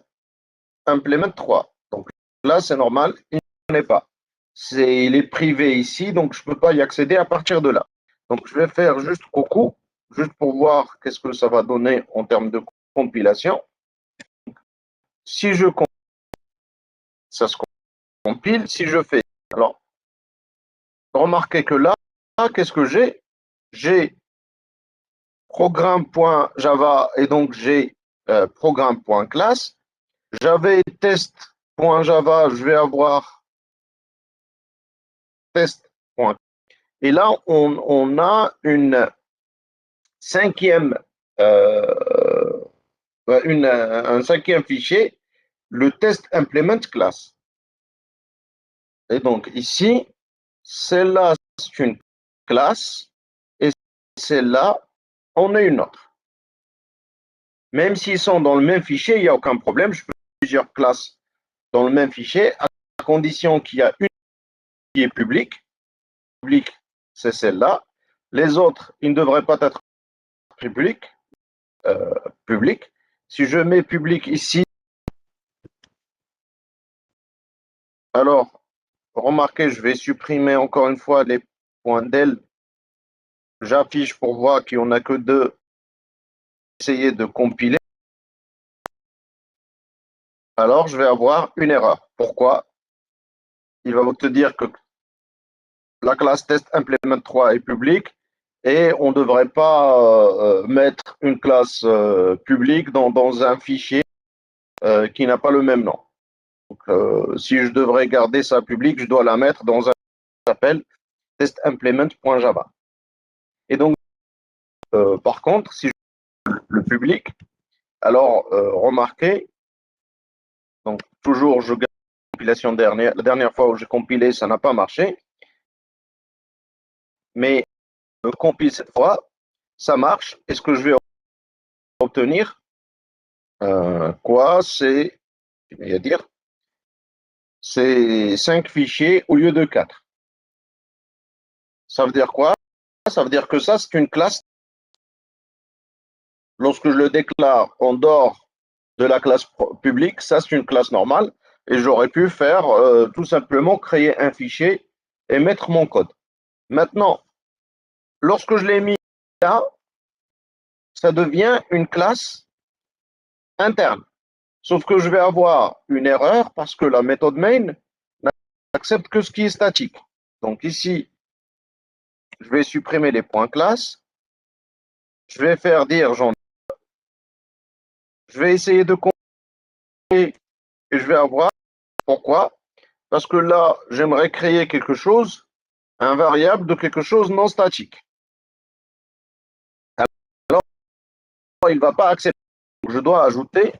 implement 3. Donc là, c'est normal, il n'y en est pas. Il est privé ici, donc je ne peux pas y accéder à partir de là. Donc je vais faire juste coucou, juste pour voir qu'est-ce que ça va donner en termes de compilation. Si je compile, ça se compile. Si je fais, alors, remarquez que là, qu'est-ce que j'ai? J'ai programme.java et donc j'ai programme.class. J'avais test.java, je vais avoir test. Et là, on a une cinquième, un cinquième fichier, le test implement class. Et donc ici, celle-là, c'est une classe, et celle-là, on a une autre. Même s'ils sont dans le même fichier, il n'y a aucun problème. Je peux faire plusieurs classes dans le même fichier, à condition qu'il y a une qui est publique. Publique, c'est celle-là. Les autres, ils ne devraient pas être publics. Public. Si je mets public ici, alors, remarquez, je vais supprimer encore une fois les points del. J'affiche pour voir qu'il n'y en a que deux. Essayer de compiler. Alors, je vais avoir une erreur. Pourquoi? Il va te dire que la classe test implement 3 est publique et on ne devrait pas mettre une classe publique dans un fichier qui n'a pas le même nom. Donc, si je devrais garder ça public, je dois la mettre dans un appel testimplement.java. Et donc, par contre, si je le public, alors remarquez, donc toujours je garde la compilation dernière. La dernière fois où j'ai compilé, ça n'a pas marché. Mais je compile cette fois, ça marche. Et ce que je vais obtenir, quoi, c'est, dire, c'est 5 fichiers au lieu de 4. Ça veut dire quoi? Ça veut dire que ça, c'est une classe. Lorsque je le déclare en dehors de la classe publique, ça, c'est une classe normale. Et j'aurais pu faire tout simplement créer un fichier et mettre mon code. Maintenant, lorsque je l'ai mis là, ça devient une classe interne. Sauf que je vais avoir une erreur parce que la méthode main n'accepte que ce qui est statique. Donc ici, je vais supprimer les points classe. Je vais faire dire j'en. Je vais essayer de compter et je vais avoir. Pourquoi? Parce que là, j'aimerais créer quelque chose, un variable de quelque chose non statique. Alors, il ne va pas accepter. Je dois ajouter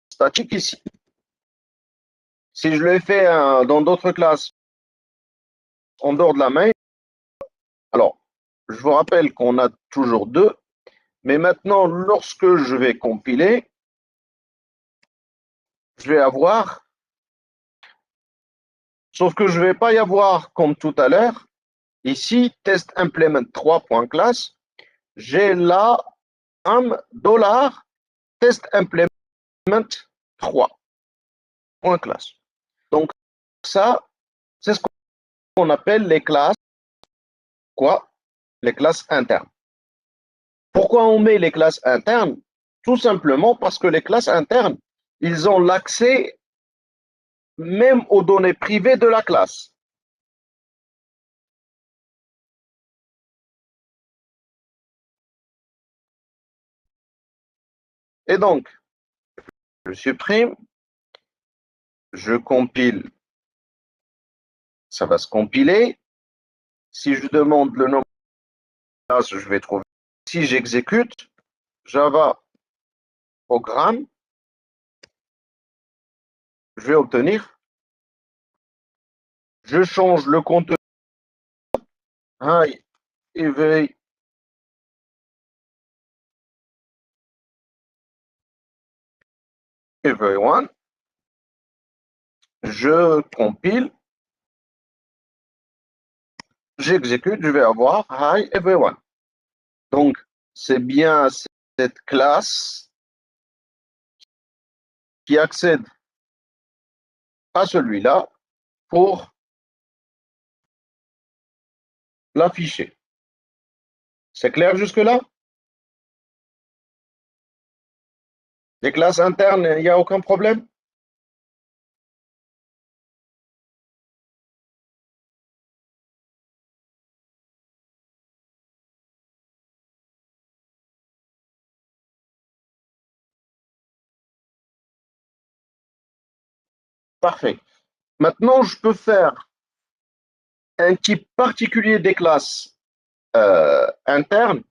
statique ici. Si je l'ai fait dans d'autres classes en dehors de la main, alors, je vous rappelle qu'on a toujours deux, mais maintenant, lorsque je vais compiler, je vais avoir, sauf que je ne vais pas y avoir comme tout à l'heure, ici, test implement 3.class, j'ai là $, test implement 3.class. Donc, ça, c'est ce qu'on appelle les classes, quoi? Les classes internes. Pourquoi on met les classes internes? Tout simplement parce que les classes internes, ils ont l'accès même aux données privées de la classe. Et donc, je supprime, je compile, ça va se compiler. Si je demande le nom de la classe, je vais trouver. Si j'exécute, Java programme, je vais obtenir. Je change le contenu. Hi, everyone. Je compile, j'exécute, je vais avoir Hi everyone. Donc, c'est bien cette classe qui accède à celui-là pour l'afficher. C'est clair jusque-là? Les classes internes, il n'y a aucun problème? Parfait. Maintenant, je peux faire un type particulier des classes internes.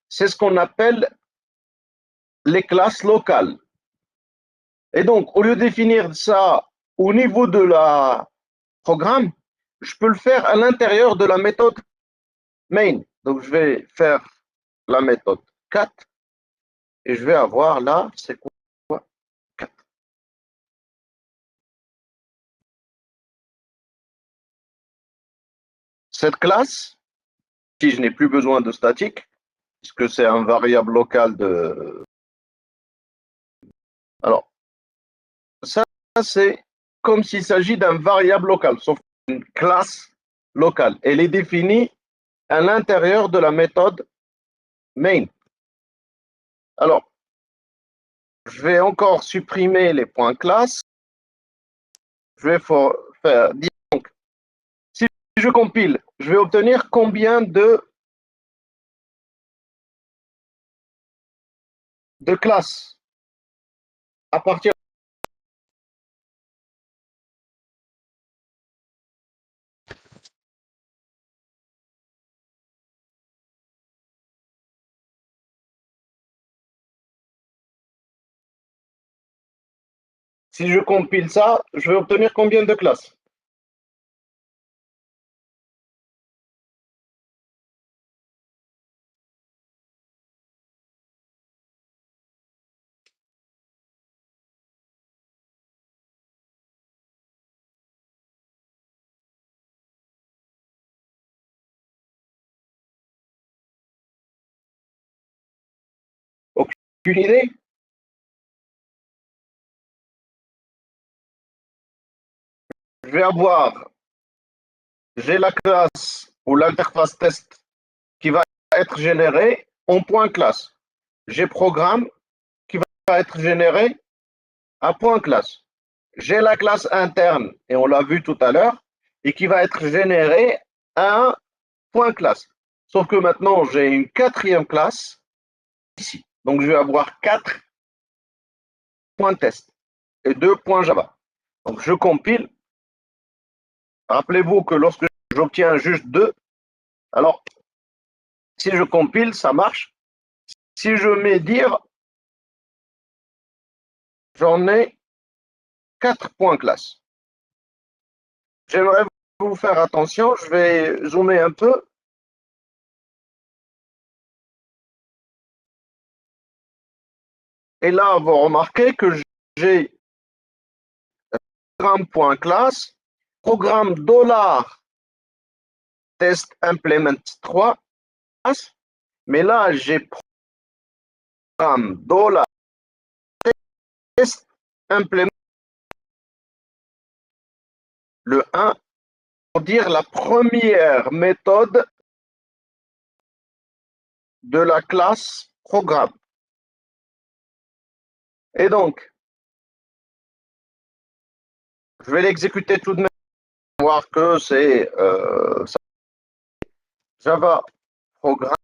C'est ce qu'on appelle les classes locales. Et donc, au lieu de définir ça au niveau de la programme, je peux le faire à l'intérieur de la méthode main. Donc, je vais faire la méthode cat et je vais avoir là, c'est quoi? Cat. Cette classe, si je n'ai plus besoin de statique, puisque c'est un variable local de. Alors, ça, c'est comme s'il s'agit d'un variable local, sauf une classe locale. Elle est définie à l'intérieur de la méthode main. Alors, je vais encore supprimer les points classe. Je vais faire. Donc, si je compile, je vais obtenir combien de classes à partir. Si je compile ça, je vais obtenir combien de classes? Aucune idée? Je vais avoir, j'ai la classe ou l'interface test qui va être générée en point classe. j'ai programme qui va être généré à point classe. J'ai la classe interne, et on l'a vu tout à l'heure, et qui va être générée à un point classe. Sauf que maintenant, j'ai une quatrième classe ici. Donc, je vais avoir 4 points test et 2 points Java. Donc, je compile. Rappelez-vous que lorsque j'obtiens juste 2, alors, si je compile, ça marche. Si je mets dire, j'en ai 4 points classe. J'aimerais vous faire attention, je vais zoomer un peu. Et là, vous remarquez que j'ai programme.class, programme $test implement 3, mais là, j'ai programme $test implement le 1 pour dire la première méthode de la classe programme. Et donc, je vais l'exécuter tout de même pour voir que c'est Java programme.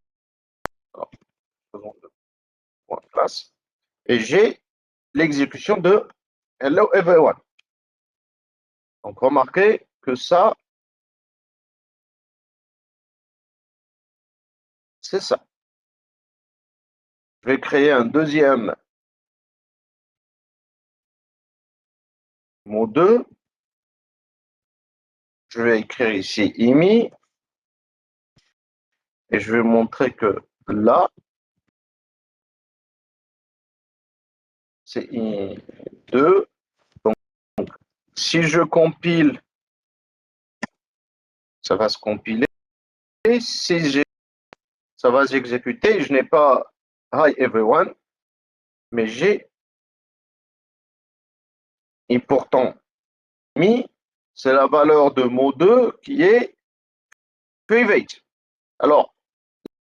Alors, classe. Et j'ai l'exécution de Hello Everyone. Donc, remarquez que ça, c'est ça. Je vais créer un deuxième mot 2. Je vais écrire ici IMI. Et je vais montrer que là, c'est IMI 2. Donc, si je compile, ça va se compiler. Et si ça va s'exécuter, je n'ai pas Hi everyone, mais j'ai, et pourtant, mi, c'est la valeur de mot 2 qui est private. Alors,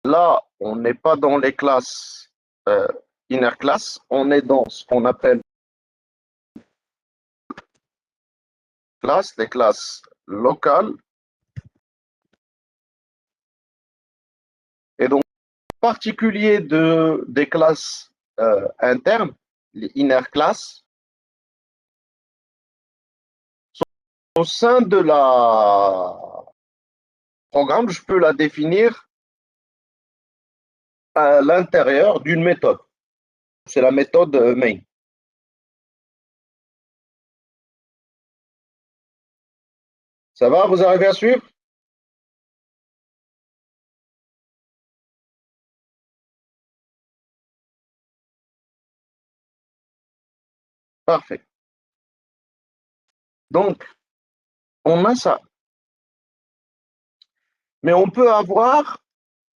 là, on n'est pas dans les classes inner class, on est dans ce qu'on appelle les classes locales. Et donc, en particulier des classes internes, les inner classes, au sein de la programme, je peux la définir à l'intérieur d'une méthode. C'est la méthode main. Ça va, vous arrivez à suivre? Parfait. Donc, on a ça. Mais on peut avoir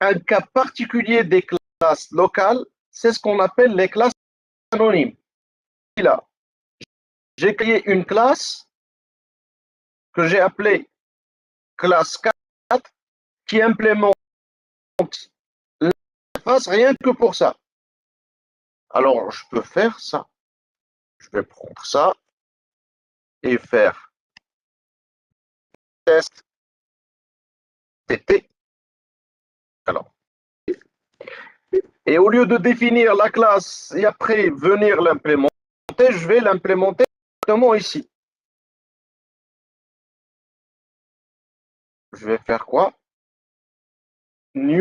un cas particulier des classes locales, c'est ce qu'on appelle les classes anonymes. Là, j'ai créé une classe que j'ai appelée classe 4 qui implémente l'interface rien que pour ça. Alors, je peux faire ça. Je vais prendre ça et faire test TT. Alors, et au lieu de définir la classe et après venir l'implémenter, je vais l'implémenter directement ici. Je vais faire quoi? New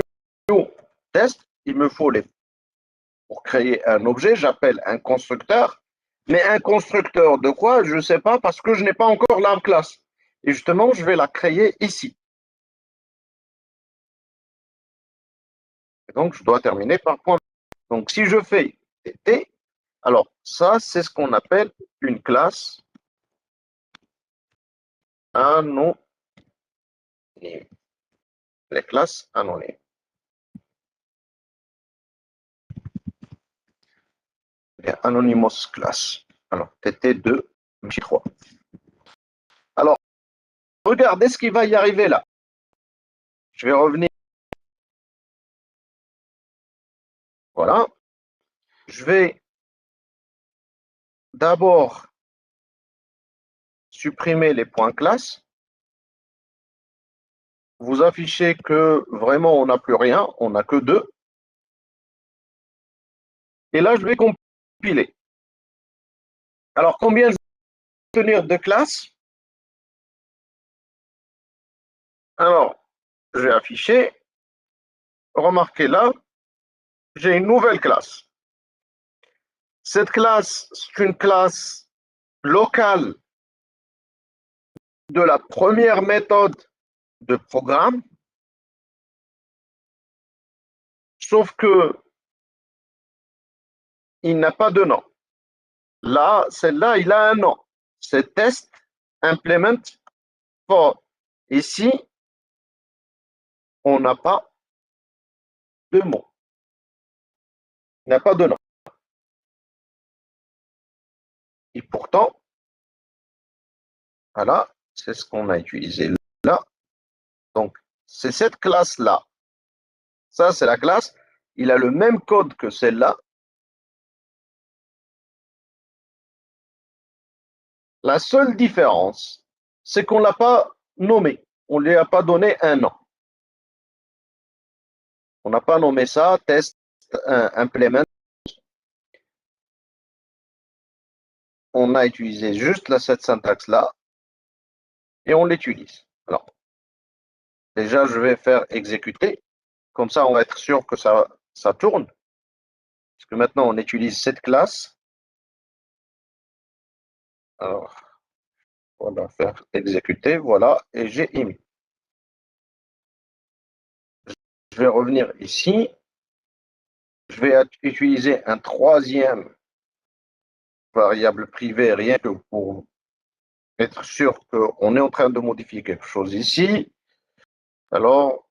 test. Il me faut les. Pour créer un objet, j'appelle un constructeur. Mais un constructeur de quoi? Je ne sais pas parce que je n'ai pas encore la classe. Et justement, je vais la créer ici. Et donc, je dois terminer par point. Donc, si je fais TT, alors ça, c'est ce qu'on appelle une classe anonyme. Les classes anonymes. Les Anonymous class. Alors, TT2, J3. Alors, regardez ce qui va y arriver là. Je vais revenir. Voilà. je vais d'abord supprimer les points classe. Vous affichez que vraiment on n'a plus rien, on n'a que 2. Et là, je vais compiler. Alors, combien je vais tenir de classes? Alors, je vais afficher. Remarquez là, j'ai une nouvelle classe. Cette classe, c'est une classe locale de la première méthode de programme, sauf que il n'a pas de nom. Là, celle-là, il a un nom. C'est test implement for. Ici, on n'a pas de mot. Il n'a pas de nom. Et pourtant, voilà, c'est ce qu'on a utilisé là. Donc, c'est cette classe-là. Ça, c'est la classe. Il a le même code que celle-là. La seule différence, c'est qu'on ne l'a pas nommé. On ne lui a pas donné un nom. On n'a pas nommé ça test implement. On a utilisé juste cette syntaxe-là et on l'utilise. Alors, déjà, je vais faire exécuter. Comme ça, on va être sûr que ça tourne. Parce que maintenant, on utilise cette classe. Alors, on va faire exécuter. Voilà, et j'ai émis. Je vais revenir ici. Je vais utiliser un troisième variable privée, rien que pour être sûr qu'on est en train de modifier quelque chose ici. Alors,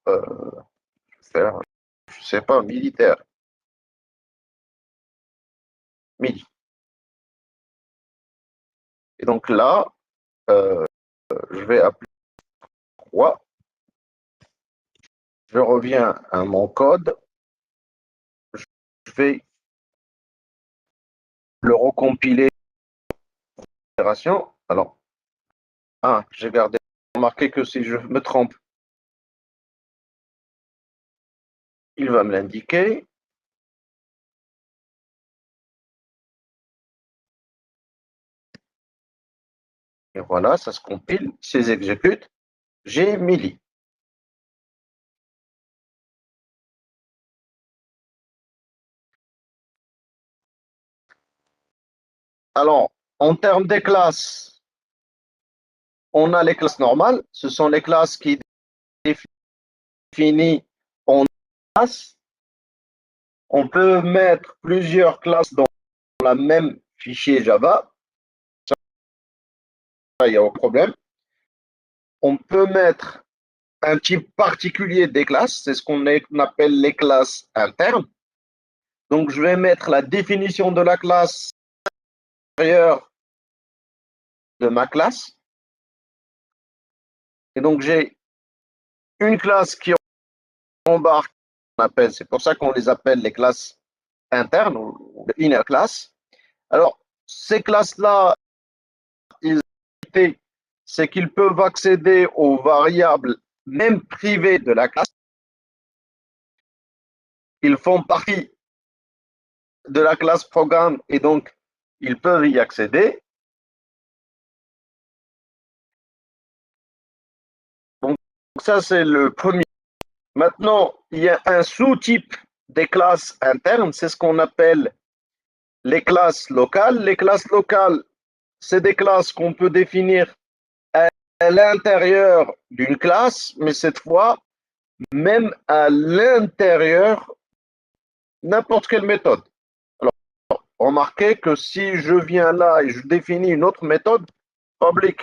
faire, je ne sais pas, militaire. Midi. Et donc là, je vais appeler 3. Je reviens à mon code. Je vais le recompiler. Alors, j'ai gardé. Remarquez que si je me trompe, il va me l'indiquer. Et voilà, ça se compile, ça s'exécute. J'ai Mili. Alors, en termes des classes, on a les classes normales. Ce sont les classes qui définissent en classe. On peut mettre plusieurs classes dans la même fichier Java. Ça, il n'y a aucun problème. On peut mettre un type particulier des classes. C'est ce qu'on appelle les classes internes. Donc, je vais mettre la définition de la classe intérieure de ma classe. Et donc, j'ai une classe qui embarque, c'est pour ça qu'on les appelle les classes internes ou inner class. Alors, ces classes-là, c'est qu'ils peuvent accéder aux variables même privées de la classe. Ils font partie de la classe programme et donc ils peuvent y accéder. Donc, ça, c'est le premier. Maintenant, il y a un sous-type des classes internes, c'est ce qu'on appelle les classes locales. Les classes locales, c'est des classes qu'on peut définir à l'intérieur d'une classe, mais cette fois, même à l'intérieur n'importe quelle méthode. Alors, remarquez que si je viens là et je définis une autre méthode, public.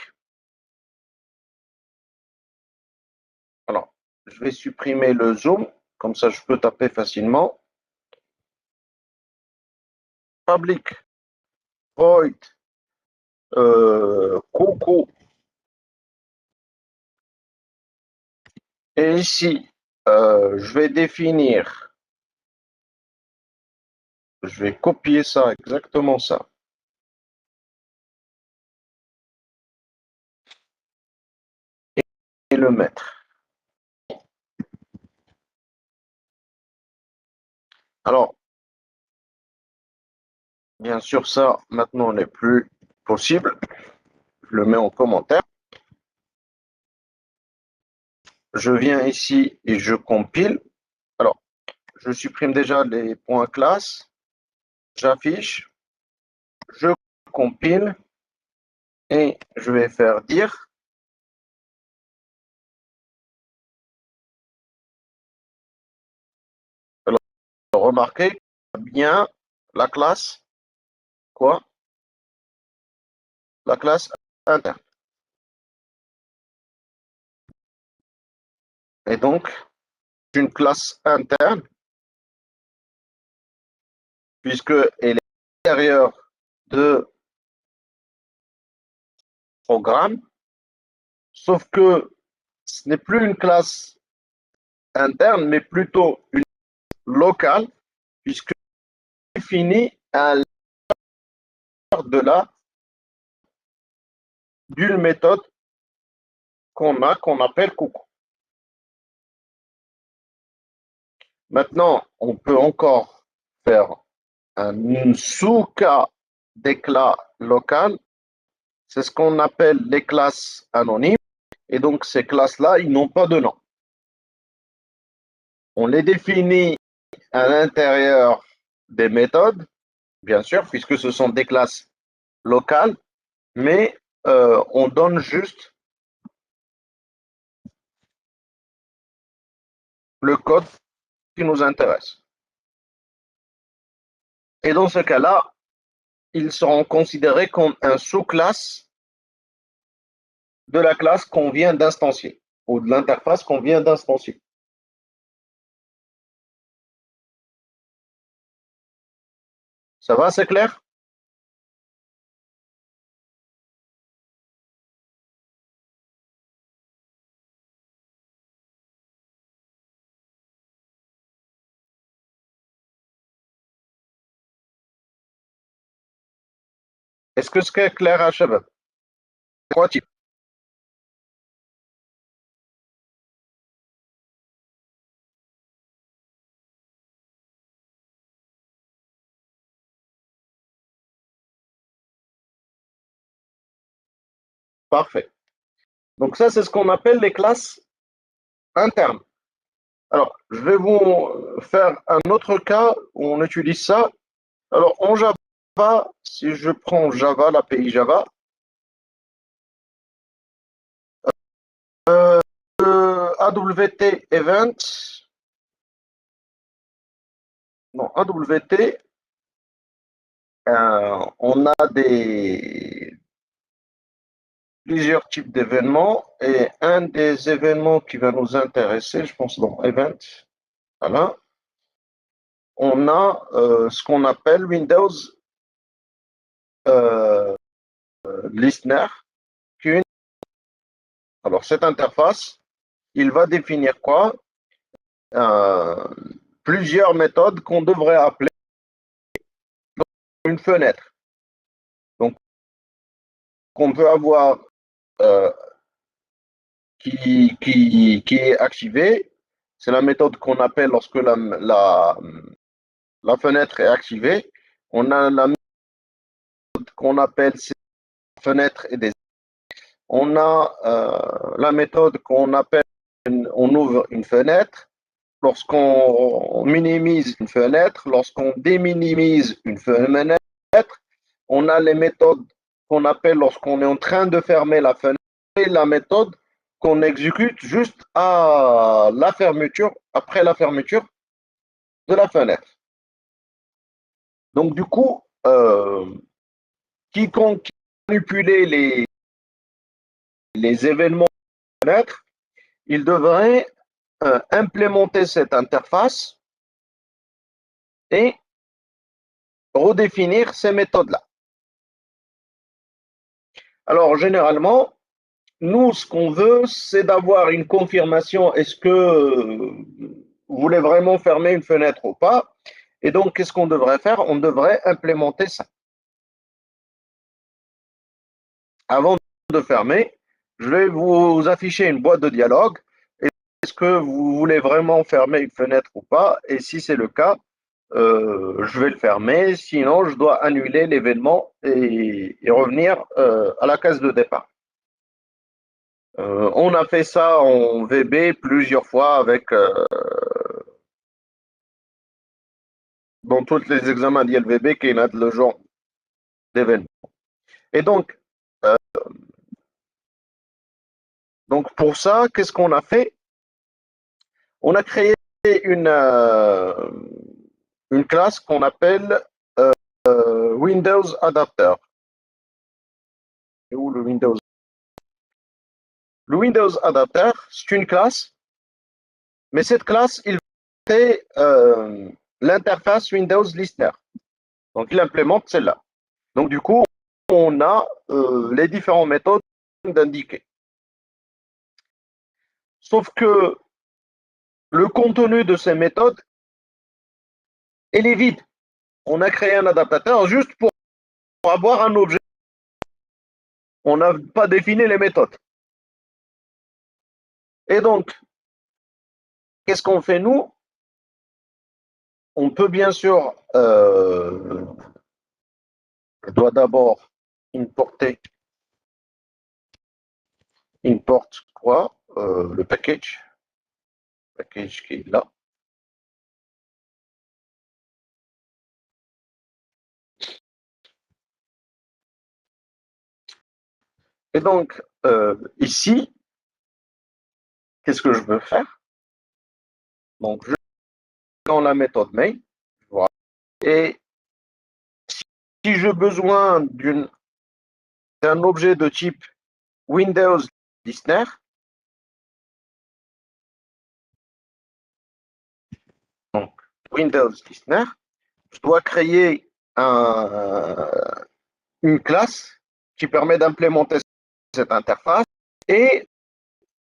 Alors, je vais supprimer le zoom, comme ça je peux taper facilement. Public, void, coucou. Et ici, je vais définir je vais copier ça, exactement ça. Et le mettre. Alors, bien sûr, ça, maintenant, n'est plus possible. Je le mets en commentaire. Je viens ici et je compile. Alors, je supprime déjà les points classe. J'affiche. Je compile. Et je vais faire dire. Alors, remarquez bien la classe. Quoi? La classe interne. Et donc, une classe interne, puisqu'elle est à l'intérieur de programme, sauf que ce n'est plus une classe interne, mais plutôt une locale, puisque définie à l'intérieur de d'une méthode qu'on appelle coucou. Maintenant, on peut encore faire un sous-cas d'éclat local. C'est ce qu'on appelle les classes anonymes. Et donc, ces classes-là, ils n'ont pas de nom. On les définit à l'intérieur des méthodes, bien sûr, puisque ce sont des classes locales, mais on donne juste le code qui nous intéresse. Et dans ce cas-là, ils seront considérés comme un sous-classe de la classe qu'on vient d'instancier, ou de l'interface qu'on vient d'instancier. Ça va, c'est clair? Est-ce que c'est clair à Shabab? Trois types. Parfait. Donc ça, c'est ce qu'on appelle les classes internes. Alors, je vais vous faire un autre cas où on utilise ça. Alors, en Java, si je prends Java, l'API Java, AWT Event, non, AWT, on a plusieurs types d'événements et un des événements qui va nous intéresser, je pense dans Event, voilà, on a ce qu'on appelle Windows Listener. Alors, cette interface, il va définir quoi? Plusieurs méthodes qu'on devrait appeler une fenêtre. Donc, qu'on peut avoir qui est activée. C'est la méthode qu'on appelle lorsque la fenêtre est activée. On a la méthode qu'on appelle fenêtre et des. On a la méthode qu'on appelle on ouvre une fenêtre. Lorsqu'on minimise une fenêtre, lorsqu'on déminimise une fenêtre, on a les méthodes qu'on appelle lorsqu'on est en train de fermer la fenêtre et la méthode qu'on exécute juste à la fermeture, après la fermeture de la fenêtre. Donc du coup, quiconque manipuler les événements de la fenêtre, il devrait implémenter cette interface et redéfinir ces méthodes-là. Alors, généralement, nous, ce qu'on veut, c'est d'avoir une confirmation. Est-ce que vous voulez vraiment fermer une fenêtre ou pas? Et donc, qu'est-ce qu'on devrait faire? On devrait implémenter ça. Avant de fermer, je vais vous afficher une boîte de dialogue. Est-ce que vous voulez vraiment fermer une fenêtre ou pas? Et si c'est le cas, je vais le fermer. Sinon, je dois annuler l'événement et revenir à la case de départ. On a fait ça en VB plusieurs fois avec dans tous les examens d'ILVB qui ont le genre d'événement. Et donc pour ça, qu'est-ce qu'on a fait? On a créé une, euh, une classe qu'on appelle Windows Adapter. Et où le Windows? Le Windows Adapter, c'est une classe, mais cette classe, il fait l'interface Windows Listener. Donc, il implémente celle-là. Donc, du coup, on a les différentes méthodes d'indiquer. Sauf que le contenu de ces méthodes, il est vide. On a créé un adaptateur juste pour avoir un objet. On n'a pas défini les méthodes. Et donc, qu'est-ce qu'on fait nous? On peut bien sûr, je dois d'abord importer quoi? Le package qui est là. Et donc, ici, qu'est-ce que je veux faire? Donc, je vais dans la méthode main, voilà. Et si j'ai besoin d'un objet de type Windows Listener, donc Windows Listener, je dois créer une classe qui permet d'implémenter cette interface et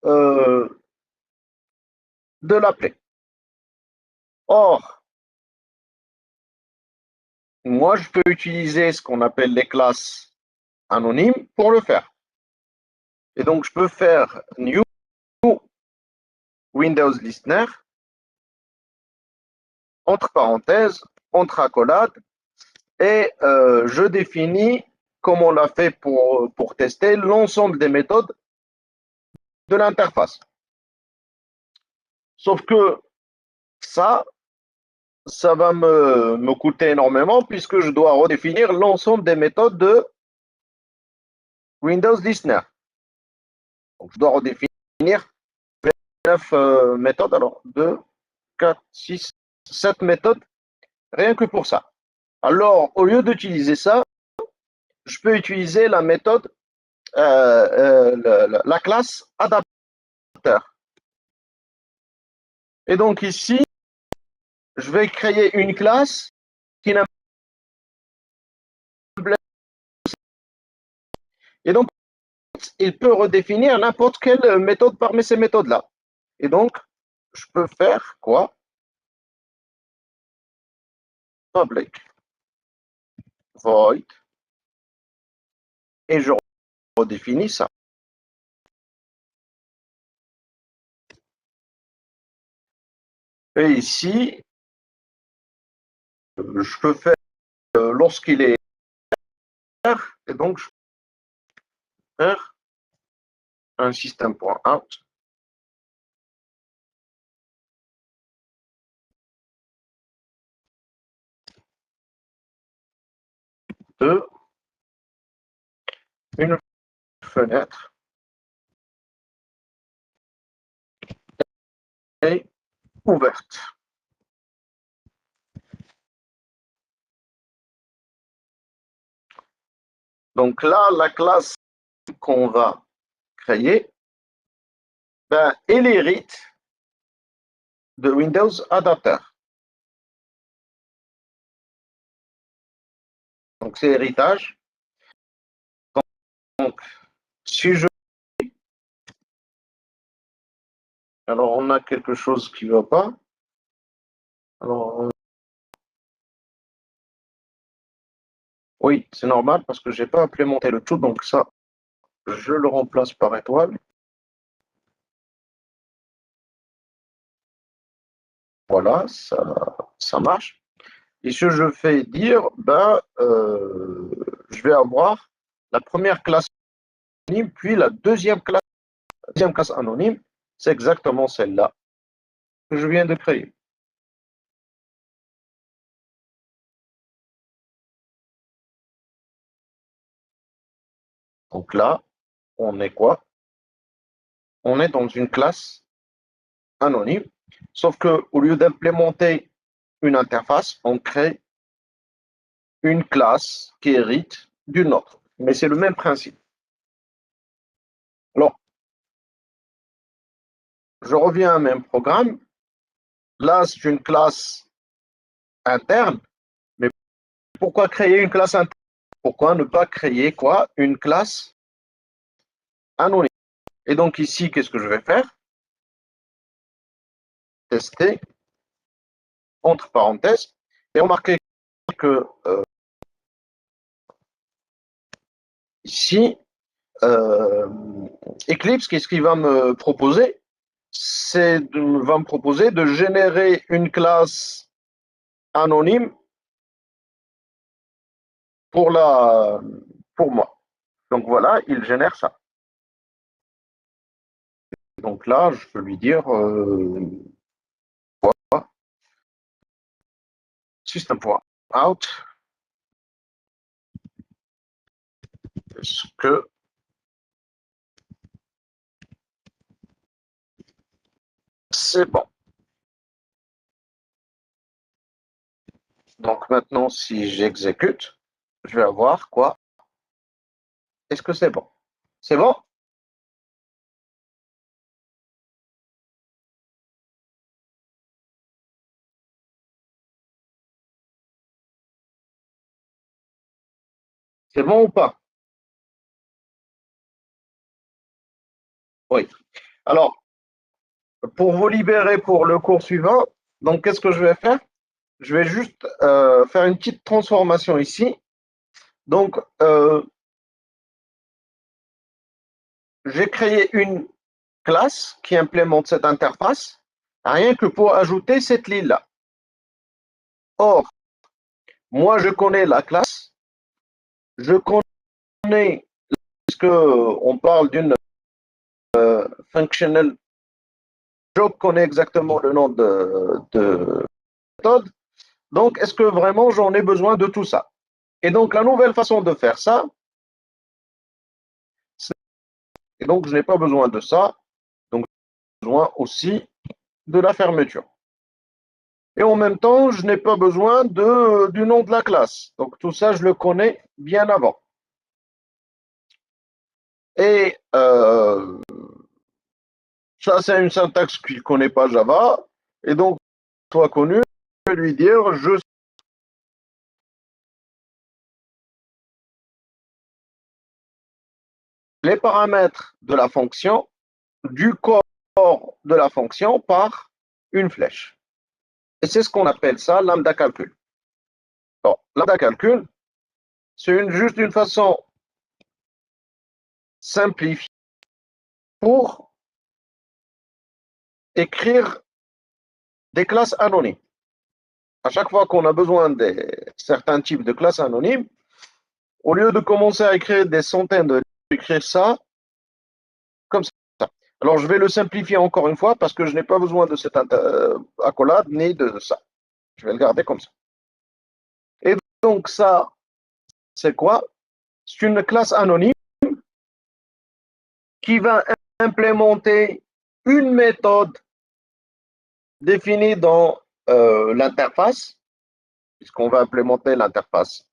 de l'appeler. Or, moi, je peux utiliser ce qu'on appelle les classes anonymes pour le faire. Et donc, je peux faire New Windows Listener, entre parenthèses, entre accolades, et je définis, comme on l'a fait pour tester, l'ensemble des méthodes de l'interface. Sauf que ça va me coûter énormément puisque je dois redéfinir l'ensemble des méthodes de Windows Listener. Donc, je dois redéfinir 9 méthodes, alors 2, 4, 6, 7 méthodes, rien que pour ça. Alors, au lieu d'utiliser ça, je peux utiliser la méthode, la classe adapteur. Et donc ici, je vais créer une classe qui n'a et donc il peut redéfinir n'importe quelle méthode parmi ces méthodes-là. Et donc, je peux faire quoi? Public void et je redéfinis ça. Et ici, je peux faire lorsqu'il est et donc je peux faire un système.out de une fenêtre est ouverte. Donc là, la classe qu'on va créer, ben, elle hérite de Windows Adapter. Donc c'est héritage. Donc si je alors on a quelque chose qui ne va pas. Alors Oui, c'est normal parce que j'ai pas implémenté le tout, donc ça, je le remplace par étoile. Voilà, ça marche. Et ce que je fais dire, je vais avoir la première classe anonyme, puis la deuxième classe anonyme, c'est exactement celle-là que je viens de créer. Donc là, on est quoi? On est dans une classe anonyme, sauf que au lieu d'implémenter une interface, on crée une classe qui hérite d'une autre. Mais c'est le même principe. Alors, je reviens à même programme. Là, c'est une classe interne. Mais pourquoi créer une classe interne? Pourquoi ne pas créer quoi? Une classe anonyme. Et donc ici, qu'est-ce que je vais faire? Tester, entre parenthèses, et remarquez que ici, euh, Eclipse, qu'est-ce qu'il va me proposer? Va me proposer de générer une classe anonyme pour pour moi. Donc voilà, il génère ça. Donc là, je peux lui dire system.out, est-ce que c'est bon? Donc maintenant, si j'exécute, je vais avoir quoi? Est-ce que c'est bon? C'est bon? C'est bon ou pas? Oui. Alors, pour vous libérer pour le cours suivant, donc qu'est-ce que je vais faire? Je vais juste faire une petite transformation ici. Donc, j'ai créé une classe qui implémente cette interface, rien que pour ajouter cette ligne-là. Or, moi, je connais la classe, je connais, puisque on parle d'une functional, je connais exactement le nom de méthode. Donc, est-ce que vraiment j'en ai besoin de tout ça? Et donc, la nouvelle façon de faire ça, et donc je n'ai pas besoin de ça, donc j'ai besoin aussi de la fermeture. Et en même temps, je n'ai pas besoin du nom de la classe. Donc tout ça, je le connais bien avant. Et ça, c'est une syntaxe qu'il ne connaît pas Java. Et donc, soit connu, je vais lui dire, je les paramètres de la fonction, du corps de la fonction par une flèche. Et c'est ce qu'on appelle ça lambda calcul. Bon, lambda calcul, c'est juste une façon simplifiée pour écrire des classes anonymes. À chaque fois qu'on a besoin de certains types de classes anonymes, au lieu de commencer à écrire des centaines de lignes, écrire ça comme ça. Alors, je vais le simplifier encore une fois parce que je n'ai pas besoin de cette accolade ni de ça. Je vais le garder comme ça. Et donc, ça, c'est quoi? C'est une classe anonyme qui va implémenter une méthode définie dans l'interface, puisqu'on va implémenter l'interface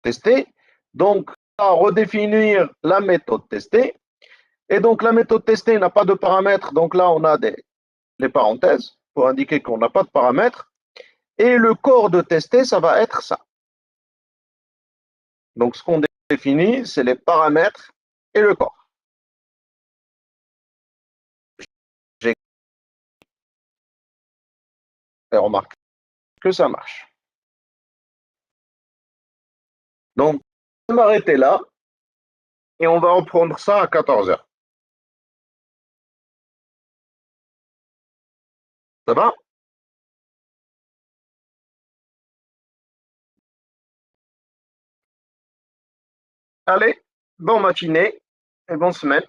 testée. Donc, on va redéfinir la méthode testée. Et donc, la méthode testée n'a pas de paramètres. Donc là, on a les parenthèses pour indiquer qu'on n'a pas de paramètres. Et le corps de tester, ça va être ça. Donc, ce qu'on définit, c'est les paramètres et le corps. J'ai remarqué que ça marche. Donc, je vais m'arrêter là et on va reprendre ça à 14 heures. Ça va? Allez, bonne matinée et bonne semaine.